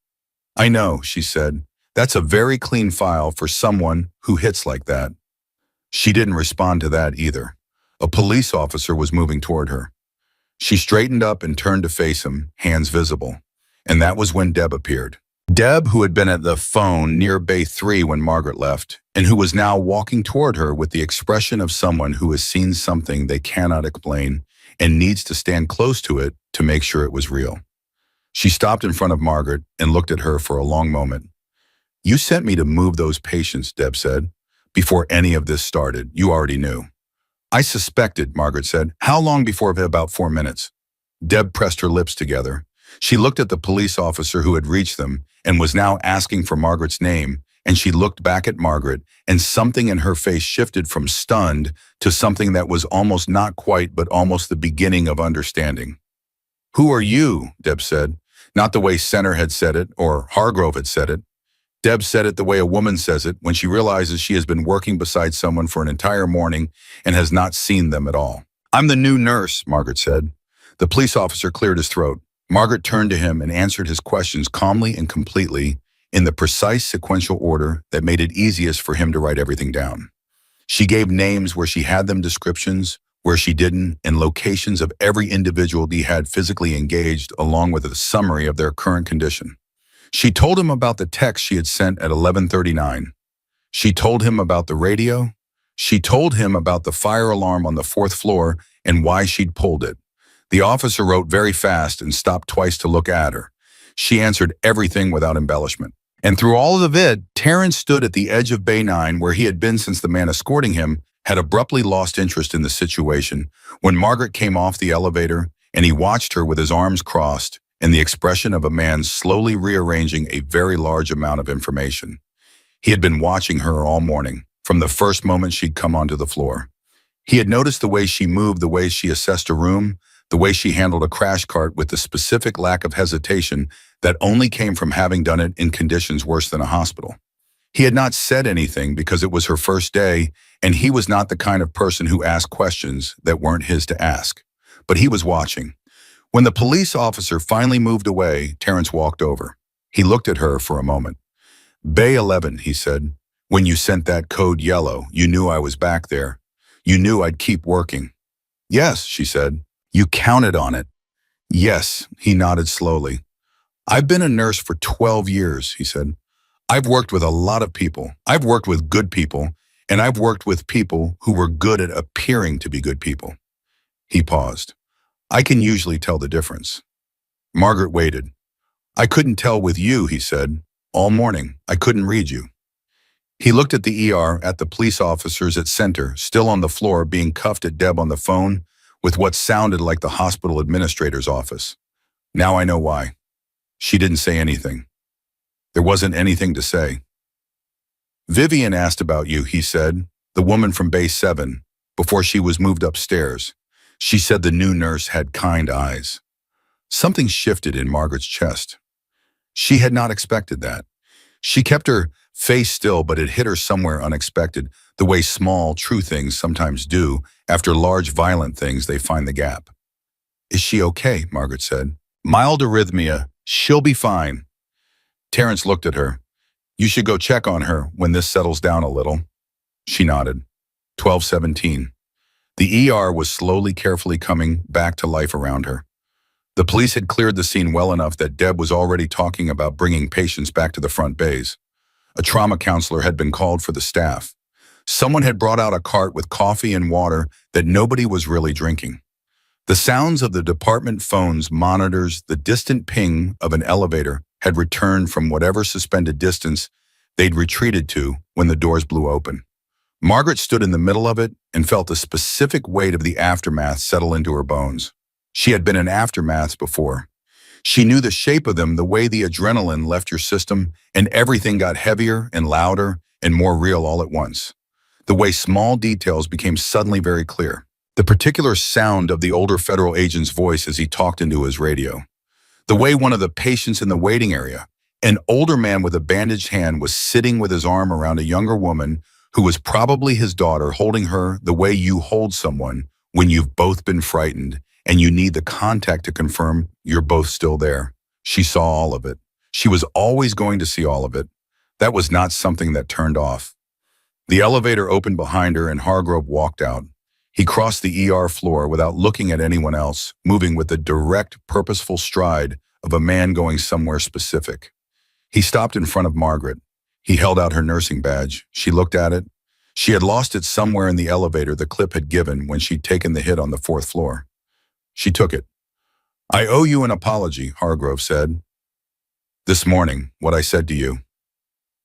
Speaker 1: I know, she said. That's a very clean file for someone who hits like that. She didn't respond to that either. A police officer was moving toward her. She straightened up and turned to face him, hands visible. And that was when Deb appeared. Deb, who had been at the phone near Bay 3 when Margaret left, and who was now walking toward her with the expression of someone who has seen something they cannot explain and needs to stand close to it to make sure it was real. She stopped in front of Margaret and looked at her for a long moment. You sent me to move those patients, Deb said. Before any of this started, you already knew. I suspected, Margaret said. How long before? About 4 minutes. Deb pressed her lips together. She looked at the police officer who had reached them and was now asking for Margaret's name, and she looked back at Margaret, and something in her face shifted from stunned to something that was almost not quite but almost the beginning of understanding. Who are you? Deb said. Not the way Center had said it or Hargrove had said it. Deb said it the way a woman says it when she realizes she has been working beside someone for an entire morning and has not seen them at all. I'm the new nurse, Margaret said. The police officer cleared his throat. Margaret turned to him and answered his questions calmly and completely in the precise sequential order that made it easiest for him to write everything down. She gave names where she had them, descriptions where she didn't, and locations of every individual he had physically engaged, along with a summary of their current condition. She told him about the text she had sent at 11:39. She told him about the radio. She told him about the fire alarm on the fourth floor and why she'd pulled it. The officer wrote very fast and stopped twice to look at her. She answered everything without embellishment. And through all of the vid, Terrence stood at the edge of Bay 9 where he had been since the man escorting him had abruptly lost interest in the situation when Margaret came off the elevator and he watched her with his arms crossed and the expression of a man slowly rearranging a very large amount of information. He had been watching her all morning, from the first moment she'd come onto the floor. He had noticed the way she moved, the way she assessed a room, the way she handled a crash cart with the specific lack of hesitation that only came from having done it in conditions worse than a hospital. He had not said anything because it was her first day, and he was not the kind of person who asked questions that weren't his to ask. But he was watching. When the police officer finally moved away, Terrence walked over. He looked at her for a moment. Bay 11, he said. When you sent that code yellow, you knew I was back there. You knew I'd keep working. Yes, she said. You counted on it. Yes, he nodded slowly. I've been a nurse for 12 years, he said. I've worked with a lot of people. I've worked with good people, and I've worked with people who were good at appearing to be good people. He paused. I can usually tell the difference. Margaret waited. I couldn't tell with you, he said. All morning, I couldn't read you. He looked at the ER, at the police officers at Center, still on the floor being cuffed, at Deb on the phone, with what sounded like the hospital administrator's office. Now I know why. She didn't say anything. There wasn't anything to say. Vivian asked about you, he said, the woman from Base 7, before she was moved upstairs. She said the new nurse had kind eyes. Something shifted in Margaret's chest. She had not expected that. She kept her face still, but it hit her somewhere unexpected, the way small, true things sometimes do. After large, violent things, they find the gap. Is she okay? Margaret said. Mild arrhythmia. She'll be fine. Terrence looked at her. You should go check on her when this settles down a little. She nodded. 12:17. The ER was slowly, carefully coming back to life around her. The police had cleared the scene well enough that Deb was already talking about bringing patients back to the front bays. A trauma counselor had been called for the staff. Someone had brought out a cart with coffee and water that nobody was really drinking. The sounds of the department phone's monitors, the distant ping of an elevator, had returned from whatever suspended distance they'd retreated to when the doors blew open. Margaret stood in the middle of it and felt the specific weight of the aftermath settle into her bones. She had been in aftermaths before. She knew the shape of them, the way the adrenaline left your system, and everything got heavier and louder and more real all at once. The way small details became suddenly very clear. The particular sound of the older federal agent's voice as he talked into his radio. The way one of the patients in the waiting area, an older man with a bandaged hand, was sitting with his arm around a younger woman who was probably his daughter, holding her the way you hold someone when you've both been frightened and you need the contact to confirm you're both still there. She saw all of it. She was always going to see all of it. That was not something that turned off. The elevator opened behind her and Hargrove walked out. He crossed the ER floor without looking at anyone else, moving with the direct, purposeful stride of a man going somewhere specific. He stopped in front of Margaret. He held out her nursing badge. She looked at it. She had lost it somewhere in the elevator the clip had given when she'd taken the hit on the fourth floor. She took it. I owe you an apology, Hargrove said. This morning, what I said to you.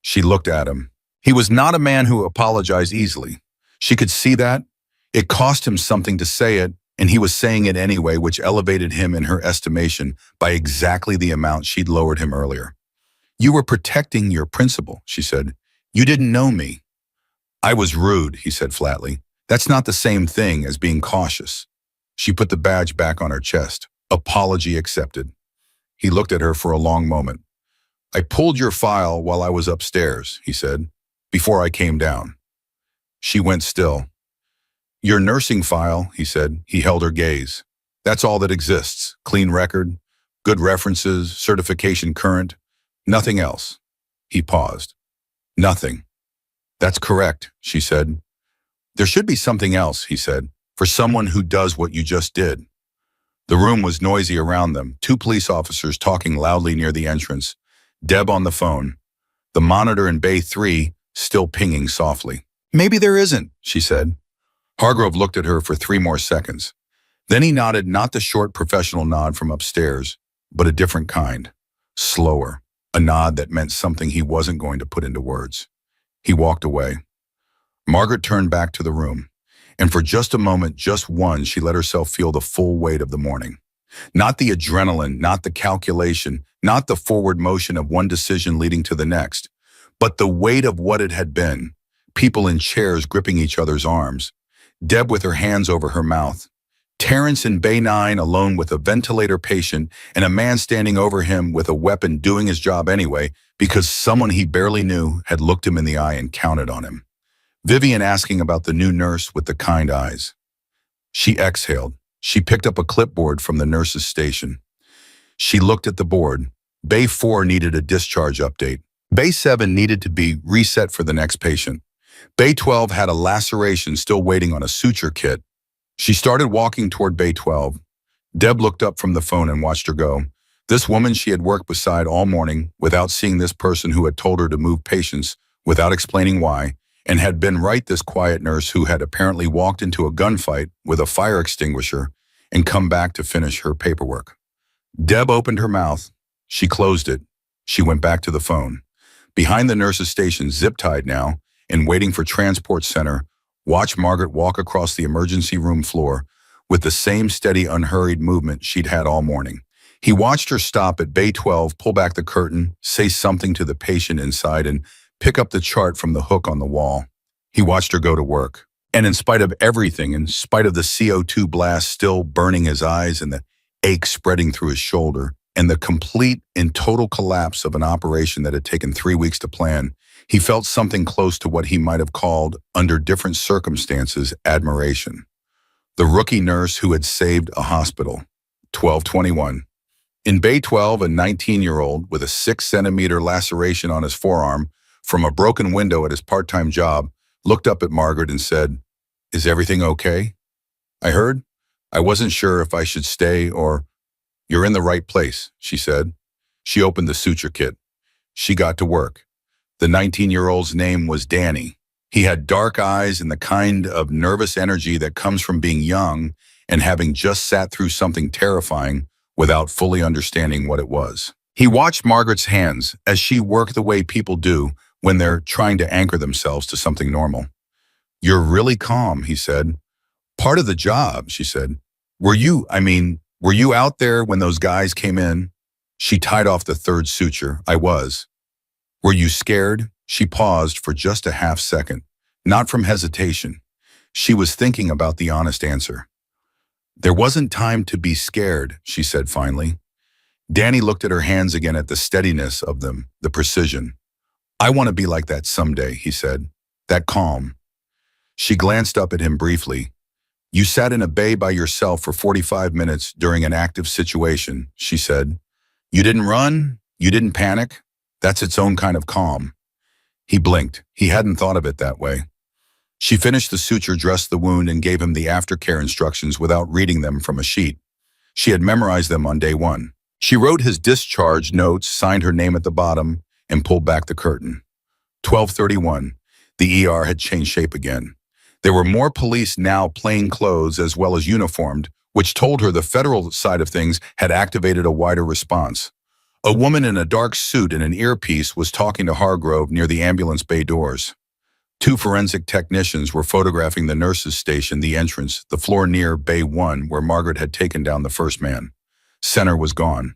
Speaker 1: She looked at him. He was not a man who apologized easily. She could see that. It cost him something to say it, and he was saying it anyway, which elevated him in her estimation by exactly the amount she'd lowered him earlier. You were protecting your principal, she said. You didn't know me. I was rude, he said flatly. That's not the same thing as being cautious. She put the badge back on her chest. Apology accepted. He looked at her for a long moment. I pulled your file while I was upstairs, he said, before I came down. She went still. Your nursing file, he said. He held her gaze. That's all that exists. Clean record, good references, certification current, nothing else. He paused. Nothing. That's correct, she said. There should be something else, he said, for someone who does what you just did. The room was noisy around them, two police officers talking loudly near the entrance, Deb on the phone, the monitor in Bay 3 still pinging softly. Maybe there isn't, she said. Hargrove looked at her for 3 more seconds. Then he nodded, not the short professional nod from upstairs, but a different kind, slower, a nod that meant something he wasn't going to put into words. He walked away. Margaret turned back to the room, and for just a moment, just one, she let herself feel the full weight of the morning. Not the adrenaline, not the calculation, not the forward motion of one decision leading to the next, but the weight of what it had been. People in chairs gripping each other's arms, Deb with her hands over her mouth, Terrence in Bay 9 alone with a ventilator patient and a man standing over him with a weapon doing his job anyway because someone he barely knew had looked him in the eye and counted on him. Vivian asking about the new nurse with the kind eyes. She exhaled. She picked up a clipboard from the nurse's station. She looked at the board. Bay 4 needed a discharge update. Bay 7 needed to be reset for the next patient. Bay 12 had a laceration still waiting on a suture kit. She started walking toward Bay 12. Deb looked up from the phone and watched her go. This woman she had worked beside all morning without seeing this person who had told her to move patients without explaining why, and had been this quiet nurse who had apparently walked into a gunfight with a fire extinguisher and come back to finish her paperwork. Deb opened her mouth. She closed it. She went back to the phone. Behind the nurse's station, zip-tied now, and waiting for transport center, watched Margaret walk across the emergency room floor with the same steady, unhurried movement she'd had all morning. He watched her stop at Bay 12, pull back the curtain, say something to the patient inside, and pick up the chart from the hook on the wall. He watched her go to work. And in spite of everything, in spite of the CO2 blast still burning his eyes and the ache spreading through his shoulder, and the complete and total collapse of an operation that had taken 3 weeks to plan, he felt something close to what he might have called, under different circumstances, admiration. The rookie nurse who had saved a hospital. 1221. In Bay 12, a 19-year-old with a 6-centimeter laceration on his forearm from a broken window at his part-time job looked up at Margaret and said, "Is everything okay? I heard. I wasn't sure if I should stay or—" "You're in the right place," she said. She opened the suture kit. She got to work. The 19-year-old's name was Danny. He had dark eyes and the kind of nervous energy that comes from being young and having just sat through something terrifying without fully understanding what it was. He watched Margaret's hands as she worked the way people do when they're trying to anchor themselves to something normal. "You're really calm," he said. "Part of the job," she said. Were you out there when those guys came in?" She tied off the third suture. "I was." "Were you scared?" She paused for just a half second, not from hesitation. She was thinking about the honest answer. "There wasn't time to be scared," she said finally. Danny looked at her hands again, at the steadiness of them, the precision. "I want to be like that someday," he said. "That calm." She glanced up at him briefly. "You sat in a bay by yourself for 45 minutes during an active situation," she said. "You didn't run? You didn't panic? That's its own kind of calm." He blinked. He hadn't thought of it that way. She finished the suture, dressed the wound, and gave him the aftercare instructions without reading them from a sheet. She had memorized them on day 1. She wrote his discharge notes, signed her name at the bottom, and pulled back the curtain. 12:31. The ER had changed shape again. There were more police now, plain clothes as well as uniformed, which told her the federal side of things had activated a wider response. A woman in a dark suit and an earpiece was talking to Hargrove near the ambulance bay doors. Two forensic technicians were photographing the nurses' station, the entrance, the floor near Bay 1 where Margaret had taken down the first man. Center was gone.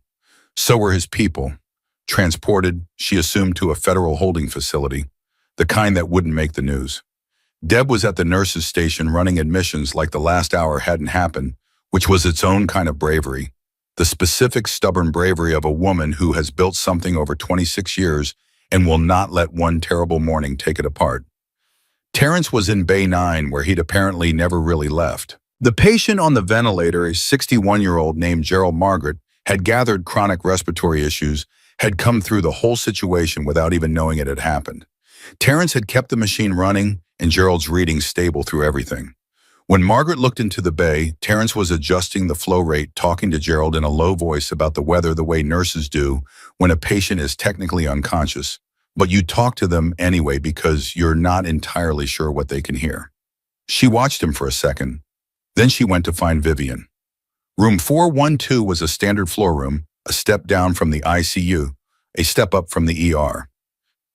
Speaker 1: So were his people. Transported, she assumed, to a federal holding facility, the kind that wouldn't make the news. Deb was at the nurses' station running admissions like the last hour hadn't happened, which was its own kind of bravery. The specific, stubborn bravery of a woman who has built something over 26 years and will not let one terrible morning take it apart. Terrence was in Bay 9, where he'd apparently never really left. The patient on the ventilator, a 61-year-old named Gerald Margaret, had gathered chronic respiratory issues, had come through the whole situation without even knowing it had happened. Terrence had kept the machine running and Gerald's readings stable through everything. When Margaret looked into the bay, Terrence was adjusting the flow rate, talking to Gerald in a low voice about the weather the way nurses do when a patient is technically unconscious. But you talk to them anyway because you're not entirely sure what they can hear. She watched him for a second. Then she went to find Vivian. Room 412 was a standard floor room, a step down from the ICU, a step up from the ER.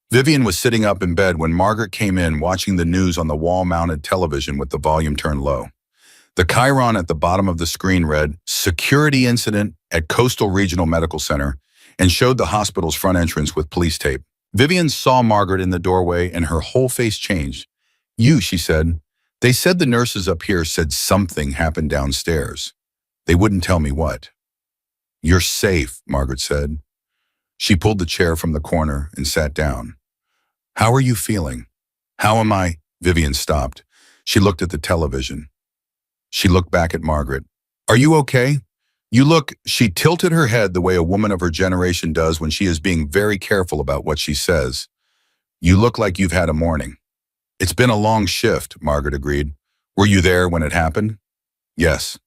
Speaker 1: Vivian was sitting up in bed when Margaret came in, watching the news on the wall-mounted television with the volume turned low. The chyron at the bottom of the screen read, "Security Incident at Coastal Regional Medical Center," and showed the hospital's front entrance with police tape. Vivian saw Margaret in the doorway and her whole face changed. "You," she said. "They said the nurses up here said something happened downstairs. They wouldn't tell me what." "You're safe," Margaret said. She pulled the chair from the corner and sat down. "How are you feeling?" "How am I?" Vivian stopped. She looked at the television. She looked back at Margaret. "Are you okay? You look..." She tilted her head the way a woman of her generation does when she is being very careful about what she says. "You look like you've had a morning." "It's been a long shift," Margaret agreed. "Were you there when it happened?" "Yes."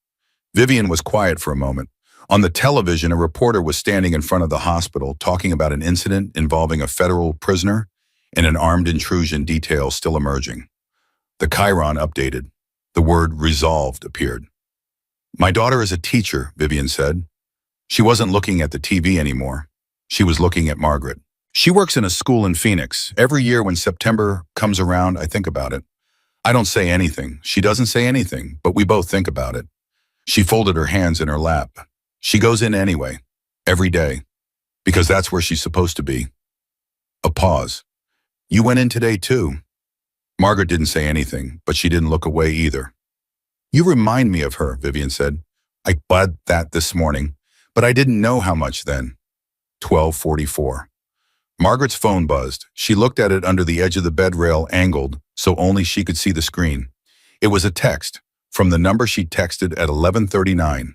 Speaker 1: Vivian was quiet for a moment. On the television, a reporter was standing in front of the hospital talking about an incident involving a federal prisoner and an armed intrusion detail still emerging. The chyron updated. The word "resolved" appeared. "My daughter is a teacher," Vivian said. She wasn't looking at the TV anymore. She was looking at Margaret. "She works in a school in Phoenix. Every year when September comes around, I think about it. I don't say anything. She doesn't say anything, but we both think about it." She folded her hands in her lap. "She goes in anyway, every day, because that's where she's supposed to be." A pause. "You went in today too." Margaret didn't say anything, but she didn't look away either. "You remind me of her," Vivian said. "I thought that this morning, but I didn't know how much then." 12:44. Margaret's phone buzzed. She looked at it under the edge of the bed rail, angled, so only she could see the screen. It was a text from the number she texted at 11:39,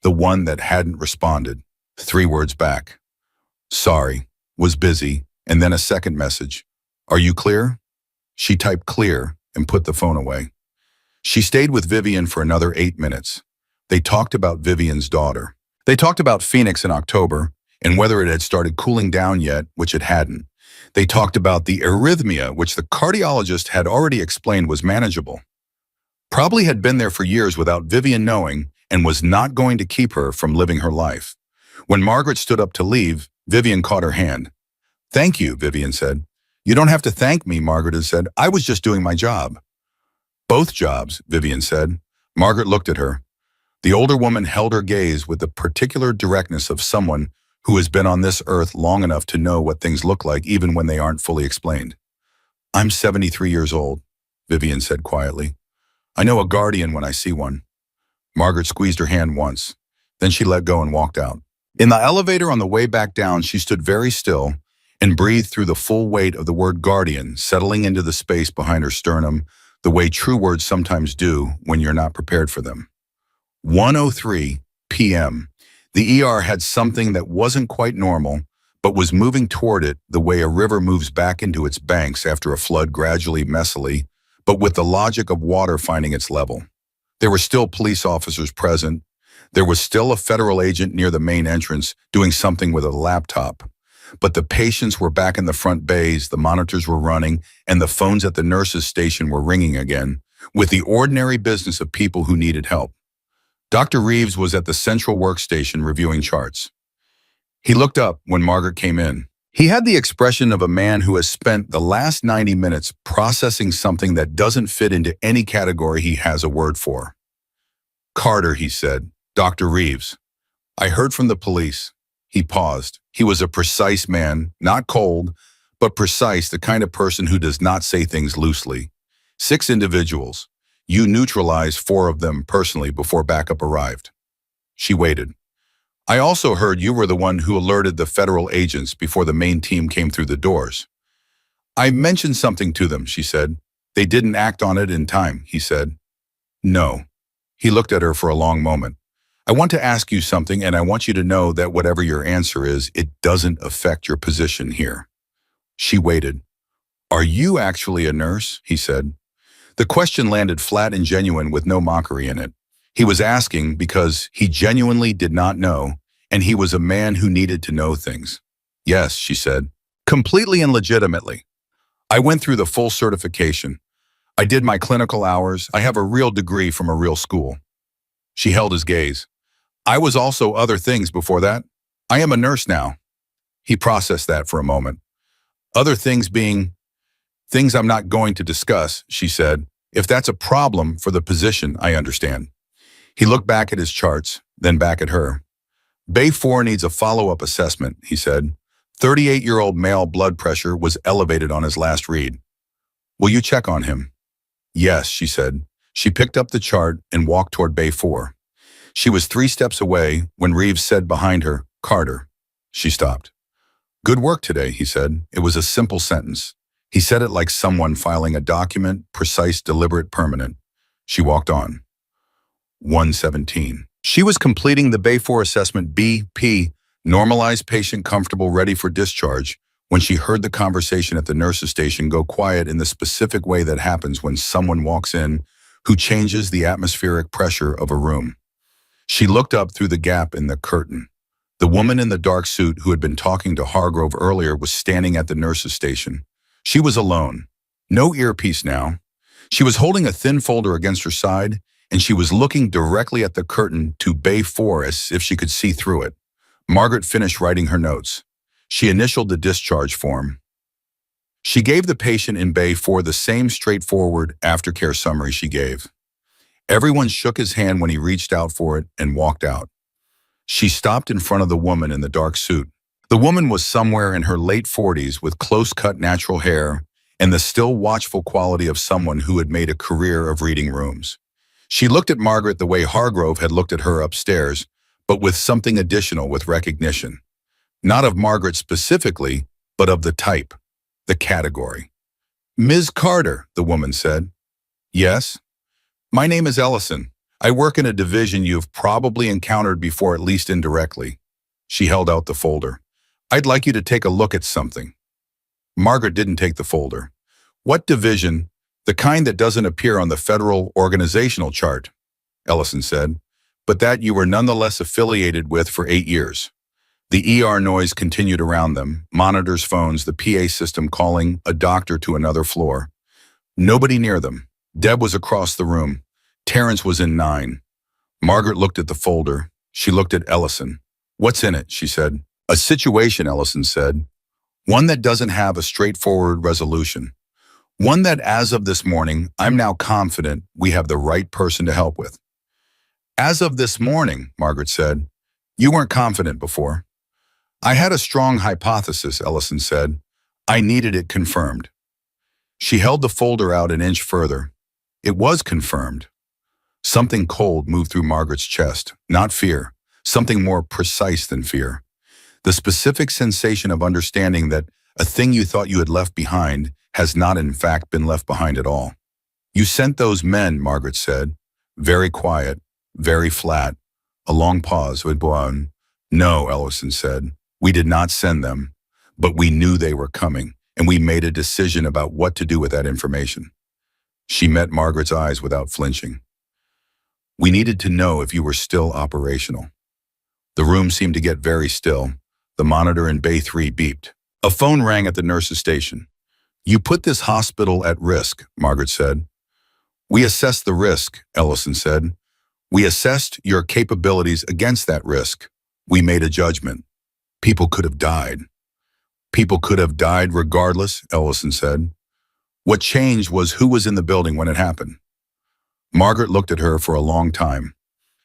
Speaker 1: the one that hadn't responded. 3 words back. "Sorry, was busy," and then a second message. "Are you clear?" She typed "clear" and put the phone away. She stayed with Vivian for another 8 minutes. They talked about Vivian's daughter. They talked about Phoenix in October and whether it had started cooling down yet, which it hadn't. They talked about the arrhythmia, which the cardiologist had already explained was manageable. Probably had been there for years without Vivian knowing and was not going to keep her from living her life. When Margaret stood up to leave, Vivian caught her hand. "Thank you," Vivian said. "You don't have to thank me," Margaret had said. "I was just doing my job." "Both jobs," Vivian said. Margaret looked at her. The older woman held her gaze with the particular directness of someone who has been on this earth long enough to know what things look like even when they aren't fully explained. "I'm 73 years old," Vivian said quietly. "I know a guardian when I see one." Margaret squeezed her hand once. Then she let go and walked out. In the elevator on the way back down, she stood very still and breathed through the full weight of the word guardian settling into the space behind her sternum, the way true words sometimes do when you're not prepared for them. 1:03 p.m. The ER had something that wasn't quite normal, but was moving toward it the way a river moves back into its banks after a flood, gradually, messily, but with the logic of water finding its level. There were still police officers present. There was still a federal agent near the main entrance doing something with a laptop. But the patients were back in the front bays, the monitors were running, and the phones at the nurses' station were ringing again, with the ordinary business of people who needed help. Dr. Reeves was at the central workstation reviewing charts. He looked up when Margaret came in. He had the expression of a man who has spent the last 90 minutes processing something that doesn't fit into any category he has a word for. Carter, he said. Dr. Reeves. I heard from the police. He paused. He was a precise man, not cold, but precise, the kind of person who does not say things loosely. 6 individuals. You neutralized 4 of them personally before backup arrived. She waited. I also heard you were the one who alerted the federal agents before the main team came through the doors. I mentioned something to them, she said. They didn't act on it in time, he said. No. He looked at her for a long moment. I want to ask you something, and I want you to know that whatever your answer is, it doesn't affect your position here. She waited. Are you actually a nurse? He said. The question landed flat and genuine with no mockery in it. He was asking because he genuinely did not know, and he was a man who needed to know things. Yes, she said, completely and legitimately. I went through the full certification. I did my clinical hours. I have a real degree from a real school. She held his gaze. I was also other things before that. I am a nurse now. He processed that for a moment. Other things being things I'm not going to discuss, she said. If that's a problem for the position, I understand. He looked back at his charts, then back at her. Bay 4 needs a follow-up assessment, he said. 38-year-old male blood pressure was elevated on his last read. Will you check on him? Yes, she said. She picked up the chart and walked toward Bay 4. She was 3 steps away when Reeves said behind her, Carter. She stopped. Good work today, he said. It was a simple sentence. He said it like someone filing a document, precise, deliberate, permanent. She walked on. 117. She was completing the Bay 4 assessment BP, normalized patient comfortable ready for discharge, when she heard the conversation at the nurse's station go quiet in the specific way that happens when someone walks in who changes the atmospheric pressure of a room. She looked up through the gap in the curtain. The woman in the dark suit who had been talking to Hargrove earlier was standing at the nurse's station. She was alone. No earpiece now. She was holding a thin folder against her side, and she was looking directly at the curtain to Bay 4 as if she could see through it. Margaret finished writing her notes. She initialed the discharge form. She gave the patient in Bay 4 the same straightforward aftercare summary she gave. Everyone shook his hand when he reached out for it and walked out. She stopped in front of the woman in the dark suit. The woman was somewhere in her late 40s with close-cut natural hair and the still watchful quality of someone who had made a career of reading rooms. She looked at Margaret the way Hargrove had looked at her upstairs, but with something additional, with recognition. Not of Margaret specifically, but of the type, the category. Ms. Carter, the woman said. Yes? My name is Ellison. I work in a division you've probably encountered before, at least indirectly. She held out the folder. I'd like you to take a look at something. Margaret didn't take the folder. What division? The kind that doesn't appear on the federal organizational chart, Ellison said, but that you were nonetheless affiliated with for 8 years. The ER noise continued around them, monitors, phones, the PA system calling a doctor to another floor. Nobody near them. Deb was across the room. Terrence was in 9. Margaret looked at the folder. She looked at Ellison. What's in it? She said. A situation, Ellison said. One that doesn't have a straightforward resolution. One that, as of this morning, I'm now confident we have the right person to help with. As of this morning, Margaret said. You weren't confident before. I had a strong hypothesis, Ellison said. I needed it confirmed. She held the folder out an inch further. It was confirmed. Something cold moved through Margaret's chest, not fear, something more precise than fear. The specific sensation of understanding that a thing you thought you had left behind has not in fact been left behind at all. You sent those men, Margaret said, very quiet, very flat. A long pause with Boone. No, Ellison said. We did not send them, but we knew they were coming, and we made a decision about what to do with that information. She met Margaret's eyes without flinching. We needed to know if you were still operational. The room seemed to get very still. The monitor in Bay 3 beeped. A phone rang at the nurse's station. You put this hospital at risk, Margaret said. We assessed the risk, Ellison said. We assessed your capabilities against that risk. We made a judgment. People could have died. People could have died regardless, Ellison said. What changed was who was in the building when it happened. Margaret looked at her for a long time.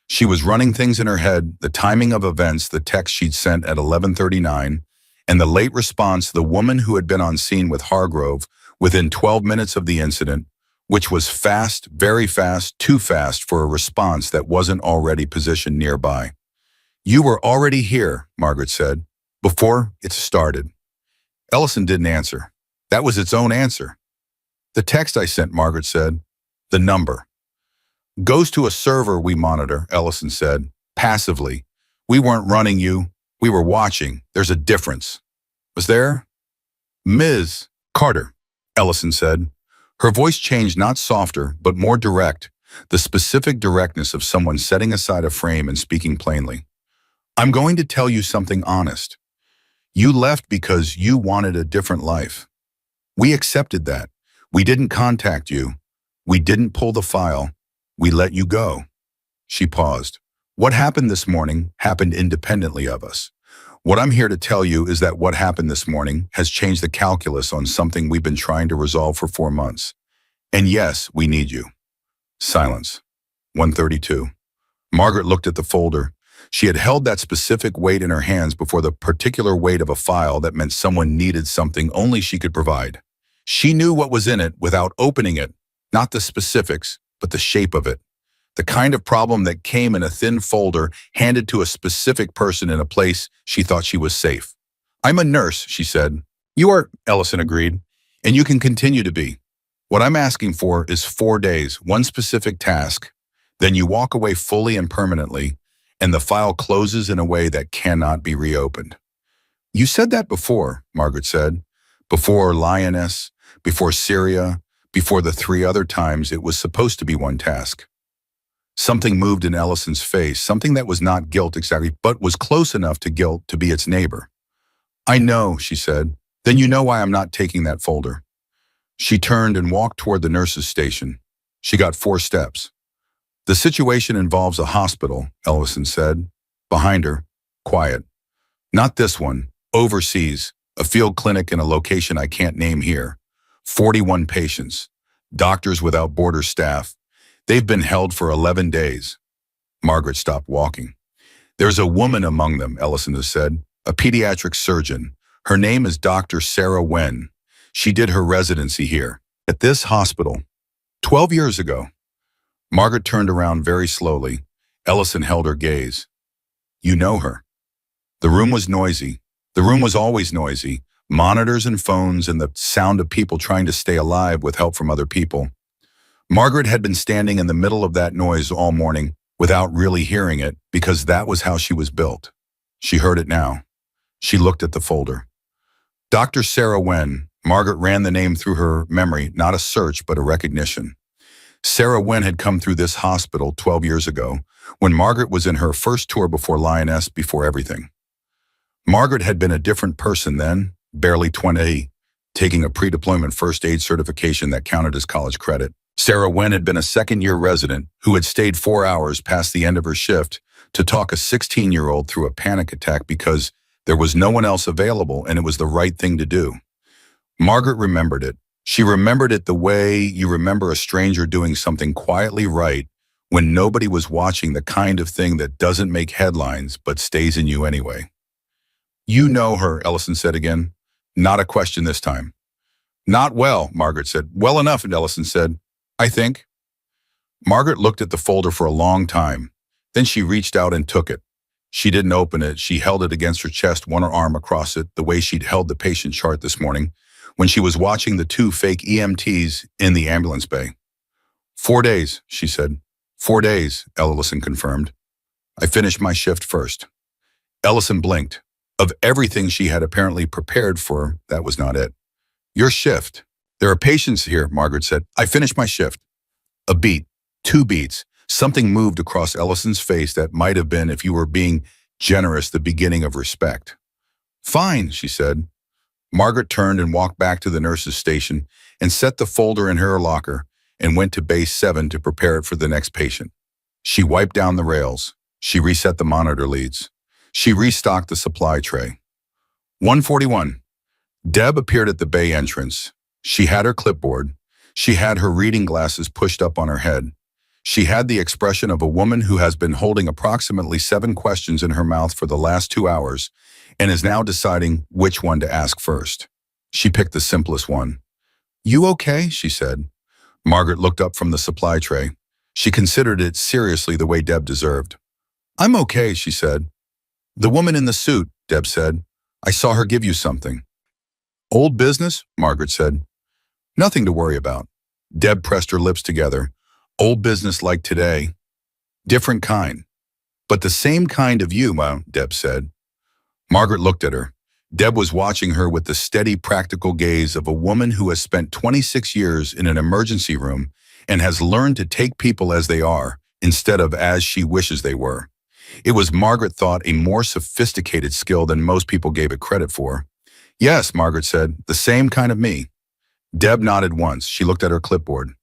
Speaker 1: She was running things in her head, the timing of events, the text she'd sent at 11:39, and the late response to the woman who had been on scene with Hargrove within 12 minutes of the incident, which was fast, very fast, too fast for a response that wasn't already positioned nearby. You were already here, Margaret said, before it started. Ellison didn't answer. That was its own answer. The text I sent, Margaret said. The number. Goes to a server we monitor, Ellison said, passively. We weren't running you. We were watching. There's a difference. Was there? Ms. Carter, Ellison said. Her voice changed, not softer, but more direct, the specific directness of someone setting aside a frame and speaking plainly. I'm going to tell you something honest. You left because you wanted a different life. We accepted that. We didn't contact you. We didn't pull the file. We let you go. She paused. What happened this morning happened independently of us. What I'm here to tell you is that what happened this morning has changed the calculus on something we've been trying to resolve for 4 months. And yes, we need you. Silence. 1:32. Margaret looked at the folder. She had held that specific weight in her hands before the particular weight of a file that meant someone needed something only she could provide. She knew what was in it without opening it, not the specifics, but the shape of it. The kind of problem that came in a thin folder handed to a specific person in a place she thought she was safe. I'm a nurse, she said. You are, Ellison agreed, and you can continue to be. What I'm asking for is 4 days, one specific task. Then you walk away fully and permanently, and the file closes in a way that cannot be reopened. You said that before, Margaret said. Before Lioness, before Syria, before the 3 other times it was supposed to be one task. Something moved in Ellison's face, something that was not guilt exactly, but was close enough to guilt to be its neighbor. I know, she said. Then you know why I'm not taking that folder. She turned and walked toward the nurse's station. She got 4 steps. The situation involves a hospital, Ellison said. Behind her, quiet. Not this one, overseas, a field clinic in a location I can't name here. 41 patients, Doctors Without Borders staff. They've been held for 11 days. Margaret stopped walking. There's a woman among them, Ellison has said, a pediatric surgeon. Her name is Dr. Sarah Wen. She did her residency here, at this hospital, 12 years ago. Margaret turned around very slowly. Ellison held her gaze. You know her. The room was noisy. The room was always noisy. Monitors and phones and the sound of people trying to stay alive with help from other people. Margaret had been standing in the middle of that noise all morning without really hearing it because that was how she was built. She heard it now. She looked at the folder. Dr. Sarah Wen. Margaret ran the name through her memory, not a search, but a recognition. Sarah Wen had come through this hospital 12 years ago when Margaret was in her first tour before Lioness, before everything. Margaret had been a different person then, barely 20, taking a pre-deployment first aid certification that counted as college credit. Sarah Wen had been a second-year resident who had stayed 4 hours past the end of her shift to talk a 16-year-old through a panic attack because there was no one else available and it was the right thing to do. Margaret remembered it. She remembered it the way you remember a stranger doing something quietly right when nobody was watching, the kind of thing that doesn't make headlines but stays in you anyway. You know her, Ellison said again. Not a question this time. Not well, Margaret said. Well enough, Ellison said. I think. Margaret looked at the folder for a long time. Then she reached out and took it. She didn't open it. She held it against her chest, one arm across it, the way she'd held the patient chart this morning when she was watching the 2 fake EMTs in the ambulance bay. 4 days, she said. 4 days, Ellison confirmed. I finished my shift first. Ellison blinked. Of everything she had apparently prepared for, that was not it. Your shift. There are patients here, Margaret said. I finished my shift. A beat, 2 beats. Something moved across Ellison's face that might have been, if you were being generous, the beginning of respect. Fine, she said. Margaret turned and walked back to the nurse's station and set the folder in her locker and went to base 7 to prepare it for the next patient. She wiped down the rails. She reset the monitor leads. She restocked the supply tray. 1:41. Deb appeared at the bay entrance. She had her clipboard. She had her reading glasses pushed up on her head. She had the expression of a woman who has been holding approximately 7 questions in her mouth for the last 2 hours and is now deciding which one to ask first. She picked the simplest one. "You okay?" she said. Margaret looked up from the supply tray. She considered it seriously the way Deb deserved. "I'm okay," she said. "The woman in the suit," Deb said. "I saw her give you something." "Old business?" Margaret said. "Nothing to worry about." Deb pressed her lips together. "Old business like today. Different kind. But the same kind of you, Deb said. Margaret looked at her. Deb was watching her with the steady, practical gaze of a woman who has spent 26 years in an emergency room and has learned to take people as they are instead of as she wishes they were. It was, Margaret thought, a more sophisticated skill than most people gave it credit for. "Yes," Margaret said, "the same kind of me." Deb nodded once. She looked at her clipboard.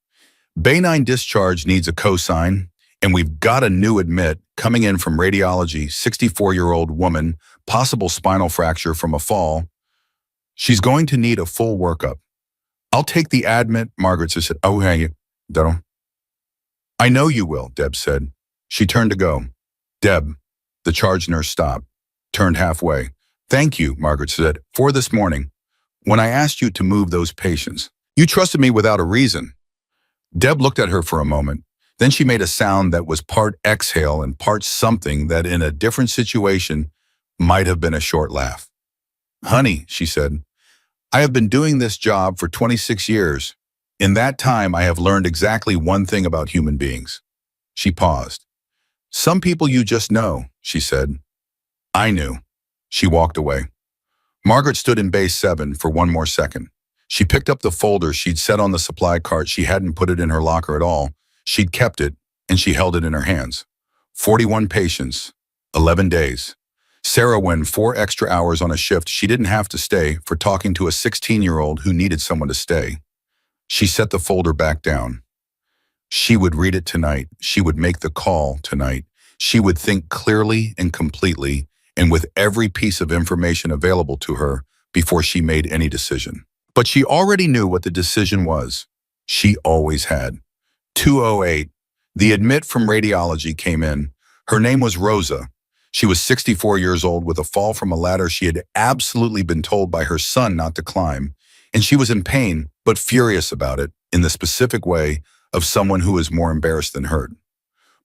Speaker 1: "Bay 9 discharge needs a cosign, and we've got a new admit coming in from radiology, 64-year-old woman, possible spinal fracture from a fall. She's going to need a full workup." "I'll take the admit," Margaret said. "Oh, hey, don't." "I know you will," Deb said. She turned to go. "Deb," the charge nurse stopped, turned halfway. "Thank you," Margaret said, "for this morning. When I asked you to move those patients, you trusted me without a reason." Deb looked at her for a moment. Then she made a sound that was part exhale and part something that in a different situation might have been a short laugh. "Honey," she said, "I have been doing this job for 26 years. In that time, I have learned exactly one thing about human beings." She paused. "Some people you just know," she said. "I knew." She walked away. Margaret stood in Bay 7 for one more second. She picked up the folder she'd set on the supply cart. She hadn't put it in her locker at all. She'd kept it, and she held it in her hands. 41 patients, 11 days. Sarah went 4 extra hours on a shift she didn't have to stay for talking to a 16-year-old who needed someone to stay. She set the folder back down. She would read it tonight. She would make the call tonight. She would think clearly and completely and with every piece of information available to her before she made any decision. But she already knew what the decision was. She always had. 2:08. The admit from radiology came in. Her name was Rosa. She was 64 years old with a fall from a ladder she had absolutely been told by her son not to climb, and she was in pain but furious about it in the specific way of someone who is more embarrassed than hurt.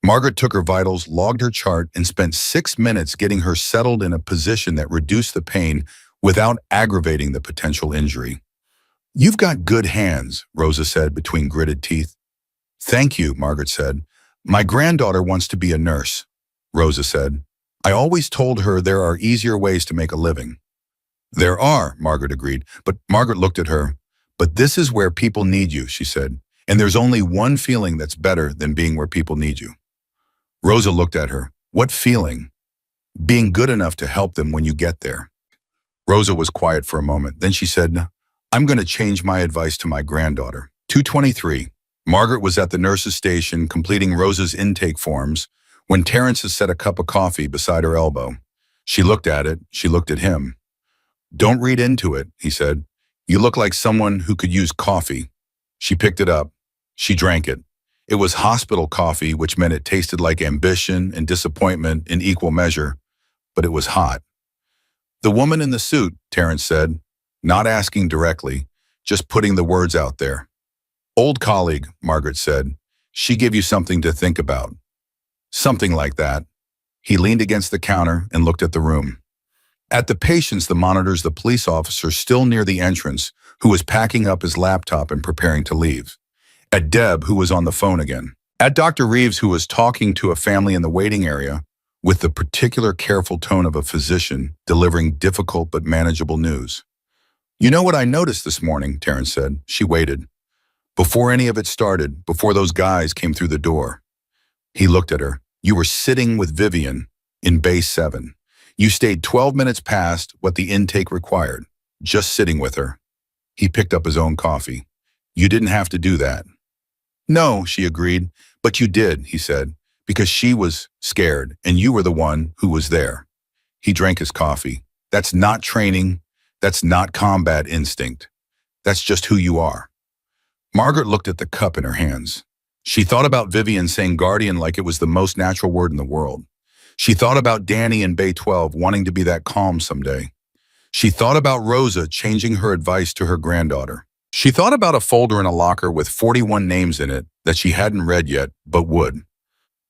Speaker 1: Margaret took her vitals, logged her chart, and spent 6 minutes getting her settled in a position that reduced the pain without aggravating the potential injury. "You've got good hands," Rosa said between gritted teeth. "Thank you," Margaret said. "My granddaughter wants to be a nurse," Rosa said. "I always told her there are easier ways to make a living." "There are," Margaret agreed, but Margaret looked at her. "But this is where people need you," she said, "and there's only one feeling that's better than being where people need you." Rosa looked at her. "What feeling?" "Being good enough to help them when you get there." Rosa was quiet for a moment. Then she said, "I'm going to change my advice to my granddaughter." 2:23. Margaret was at the nurse's station completing Rosa's intake forms when Terrence had set a cup of coffee beside her elbow. She looked at it. She looked at him. "Don't read into it," he said. "You look like someone who could use coffee." She picked it up. She drank it. It was hospital coffee, which meant it tasted like ambition and disappointment in equal measure, but it was hot. "The woman in the suit," Terrence said, not asking directly, just putting the words out there. "Old colleague," Margaret said. "She gave you something to think about." "Something like that." He leaned against the counter and looked at the room. At the patients, the monitors, the police officer still near the entrance, who was packing up his laptop and preparing to leave. At Deb, who was on the phone again. At Dr. Reeves, who was talking to a family in the waiting area with the particular careful tone of a physician delivering difficult but manageable news. "You know what I noticed this morning," Terrence said. She waited. "Before any of it started, before those guys came through the door." He looked at her. "You were sitting with Vivian in Bay 7. You stayed 12 minutes past what the intake required, just sitting with her." He picked up his own coffee. "You didn't have to do that." "No," she agreed, "but you did," he said, "because she was scared and you were the one who was there." He drank his coffee. "That's not training. That's not combat instinct. That's just who you are. Margaret looked at the cup in her hands. She thought about Vivian saying guardian like it was the most natural word in the world. She thought about Danny in Bay 12 wanting to be that calm someday. She thought about Rosa changing her advice to her granddaughter. She thought about a folder in a locker with 41 names in it that she hadn't read yet, but would.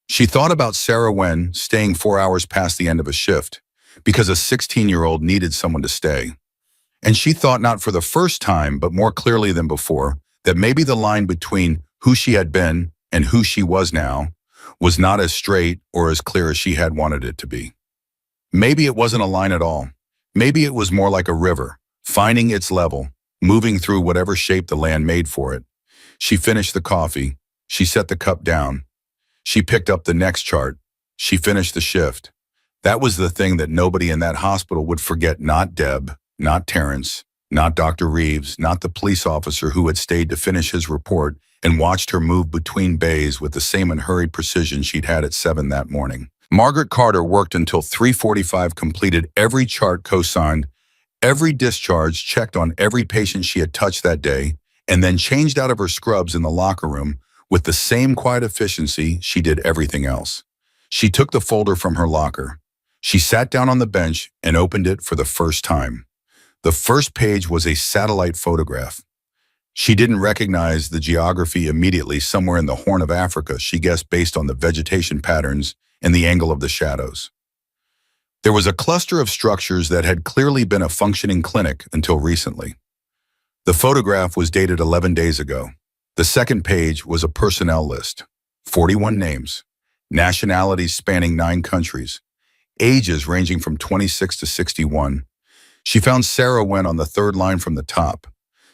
Speaker 1: She thought about Sarah Wen staying 4 hours past the end of a shift because a 16-year-old needed someone to stay. And she thought not for the first time, but more clearly than before, that maybe the line between who she had been and who she was now was not as straight or as clear as she had wanted it to be. Maybe it wasn't a line at all. Maybe it was more like a river, finding its level, moving through whatever shape the land made for it. She finished the coffee. She set the cup down. She picked up the next chart. She finished the shift. That was the thing that nobody in that hospital would forget, not Deb, not Terrence, not Dr. Reeves, not the police officer who had stayed to finish his report and watched her move between bays with the same unhurried precision she'd had at 7 that morning. Margaret Carter worked until 3:45, completed every chart co-signed, every discharge checked on every patient she had touched that day, and then changed out of her scrubs in the locker room with the same quiet efficiency she did everything else. She took the folder from her locker. She sat down on the bench and opened it for the first time. The first page was a satellite photograph. She didn't recognize the geography immediately. Somewhere in the Horn of Africa, she guessed based on the vegetation patterns and the angle of the shadows. There was a cluster of structures that had clearly been a functioning clinic until recently. The photograph was dated 11 days ago. The second page was a personnel list, 41 names, nationalities spanning 9 countries, ages ranging from 26 to 61. She found Sarah Wen on the third line from the top.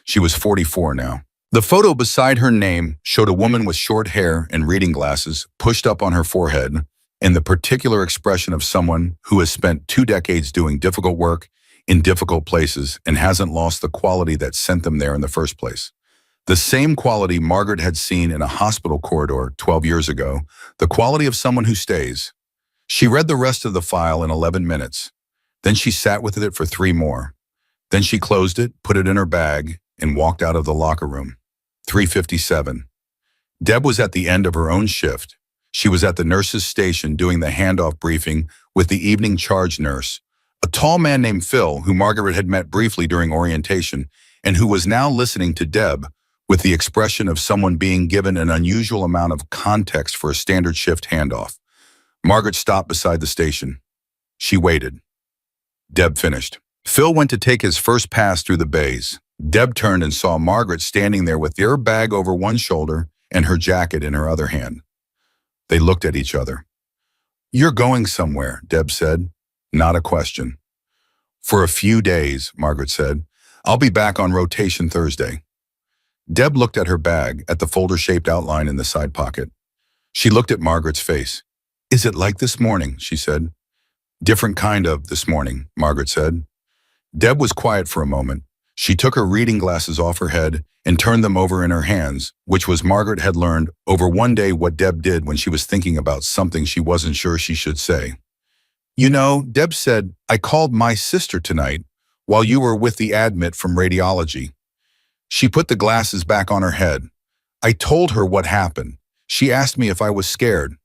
Speaker 1: She was 44 now. The photo beside her name showed a woman with short hair and reading glasses pushed up on her forehead, and the particular expression of someone who has spent 2 decades doing difficult work in difficult places and hasn't lost the quality that sent them there in the first place. The same quality Margaret had seen in a hospital corridor 12 years ago, the quality of someone who stays. She read the rest of the file in 11 minutes. Then she sat with it for 3 more. Then she closed it, put it in her bag, and walked out of the locker room. 3:57. Deb was at the end of her own shift. She was at the nurse's station doing the handoff briefing with the evening charge nurse, a tall man named Phil who Margaret had met briefly during orientation and who was now listening to Deb with the expression of someone being given an unusual amount of context for a standard shift handoff. Margaret stopped beside the station. She waited. Deb finished. Phil went to take his first pass through the bays. Deb turned and saw Margaret standing there with her bag over one shoulder and her jacket in her other hand. They looked at each other. "You're going somewhere," Deb said. Not a question. "For a few days," Margaret said. "I'll be back on rotation Thursday." Deb looked at her bag, at the folder-shaped outline in the side pocket. She looked at Margaret's face. "Is it like this morning?" she said. "Different kind of this morning," Margaret said. Deb was quiet for a moment. She took her reading glasses off her head and turned them over in her hands, which was Margaret had learned over one day what Deb did when she was thinking about something she wasn't sure she should say. "You know," Deb said, "I called my sister tonight while you were with the admit from radiology." She put the glasses back on her head. "I told her what happened. She asked me if I was scared."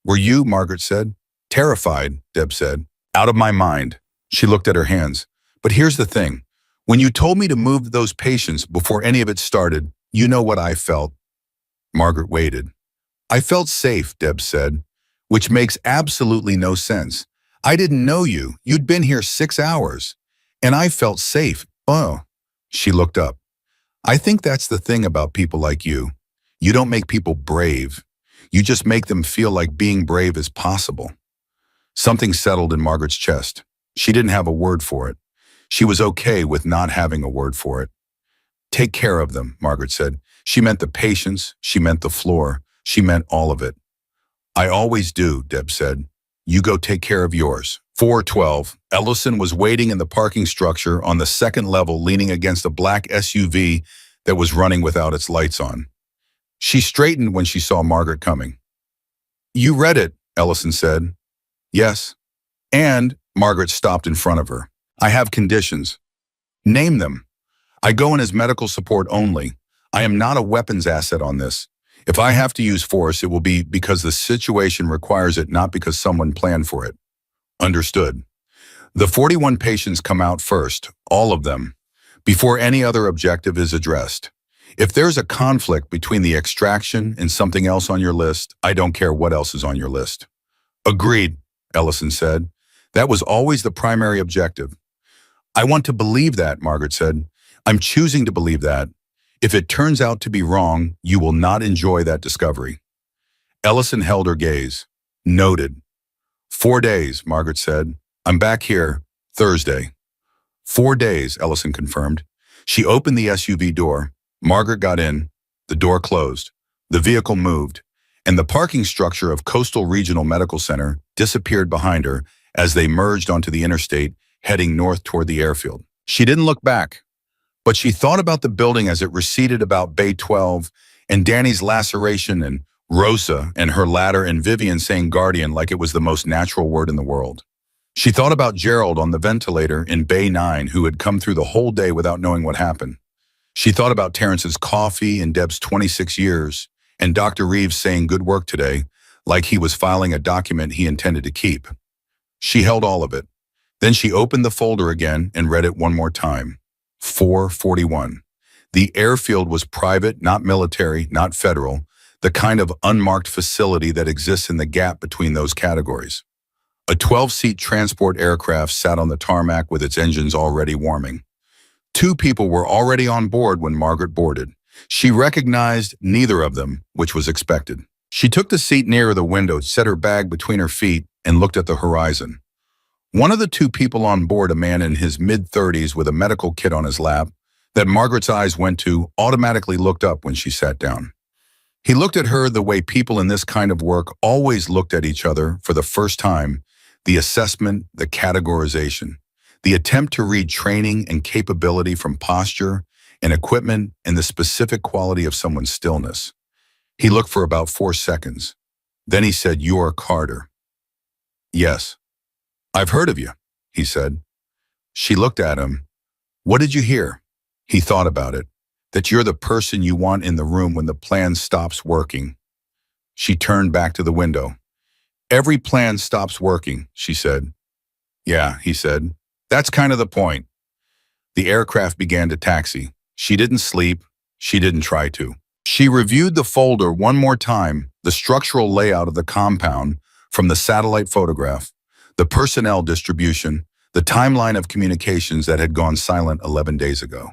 Speaker 1: "Were you?" Margaret said. "Terrified," Deb said. "Out of my mind." She looked at her hands. "But here's the thing. When you told me to move those patients before any of it started, you know what I felt." Margaret waited. "I felt safe," Deb said, "which makes absolutely no sense. I didn't know you. You'd been here 6 hours. And I felt safe." "Oh." She looked up. "I think that's the thing about people like you. You don't make people brave. You just make them feel like being brave is possible." Something settled in Margaret's chest. She didn't have a word for it. She was okay with not having a word for it. "Take care of them," Margaret said. She meant the patients, she meant the floor, she meant all of it. "I always do," Deb said. "You go take care of yours." 4:12. Ellison was waiting in the parking structure on the second level, leaning against a black SUV that was running without its lights on. She straightened when she saw Margaret coming. "You read it," Ellison said. "Yes." "And," Margaret stopped in front of her, "I have conditions." Name them. I go in as medical support only. I am not a weapons asset on this. If I have to use force, it will be because the situation requires it, not because someone planned for it. Understood. The 41 patients come out first, all of them, before any other objective is addressed. If there's a conflict between the extraction and something else on your list, I don't care what else is on your list. Agreed, Ellison said. That was always the primary objective. I want to believe that, Margaret said. I'm choosing to believe that. If it turns out to be wrong, you will not enjoy that discovery. Ellison held her gaze. Noted. 4 days, Margaret said. I'm back here Thursday. 4 days, Ellison confirmed. She opened the SUV door. Margaret got in. The door closed. The vehicle moved, and the parking structure of Coastal Regional Medical Center disappeared behind her as they merged onto the interstate, heading north toward the airfield. She didn't look back, but she thought about the building as it receded about Bay 12, and Danny's laceration, and Rosa and her ladder, and Vivian saying guardian like it was the most natural word in the world. She thought about Gerald on the ventilator in Bay 9, who had come through the whole day without knowing what happened. She thought about Terrence's coffee and Deb's 26 years, and Dr. Reeves saying good work today, like he was filing a document he intended to keep. She held all of it. Then she opened the folder again and read it one more time. 441. The airfield was private, not military, not federal, the kind of unmarked facility that exists in the gap between those categories. A 12-seat transport aircraft sat on the tarmac with its engines already warming. 2 people were already on board when Margaret boarded. She recognized neither of them, which was expected. She took the seat nearer the window, set her bag between her feet, and looked at the horizon. One of the 2 people on board, a man in his mid-30s with a medical kit on his lap, that Margaret's eyes went to, automatically looked up when she sat down. He looked at her the way people in this kind of work always looked at each other for the first time, the assessment, the categorization, the attempt to read training and capability from posture and equipment and the specific quality of someone's stillness. He looked for about 4 seconds. Then he said, "You're Carter." "Yes." "I've heard of you," he said. She looked at him. "What did you hear?" He thought about it. "That you're the person you want in the room when the plan stops working." She turned back to the window. "Every plan stops working," she said. "Yeah," he said. "That's kind of the point." The aircraft began to taxi. She didn't sleep. She didn't try to. She reviewed the folder one more time, the structural layout of the compound from the satellite photograph, the personnel distribution, the timeline of communications that had gone silent 11 days ago.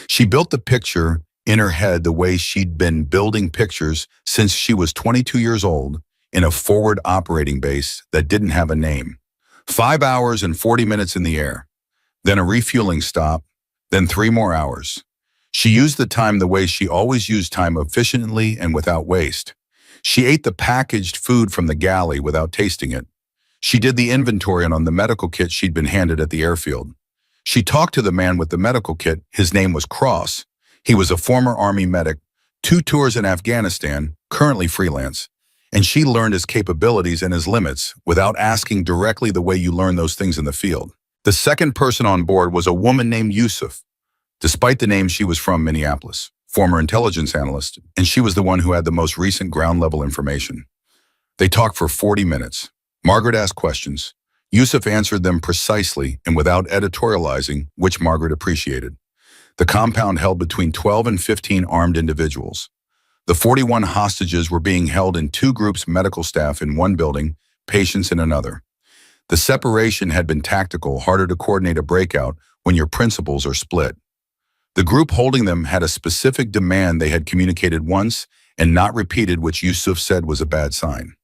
Speaker 1: She built the picture in her head the way she'd been building pictures since she was 22 years old, in a forward operating base that didn't have a name. 5 hours and 40 minutes in the air, then a refueling stop, then 3 more hours. She used the time the way she always used time, efficiently and without waste. She ate the packaged food from the galley without tasting it. She did the inventory on the medical kit she'd been handed at the airfield. She talked to the man with the medical kit. His name was Cross. He was a former Army medic, 2 tours in Afghanistan, currently freelance. And she learned his capabilities and his limits without asking directly, the way you learn those things in the field. The second person on board was a woman named Yusuf. Despite the name, she was from Minneapolis, former intelligence analyst, and she was the one who had the most recent ground-level information. They talked for 40 minutes. Margaret asked questions. Yusuf answered them precisely and without editorializing, which Margaret appreciated. The compound held between 12 and 15 armed individuals. The 41 hostages were being held in 2 groups, medical staff in one building, patients in another. The separation had been tactical, harder to coordinate a breakout when your principals are split. The group holding them had a specific demand they had communicated once and not repeated, which Yusuf said was a bad sign.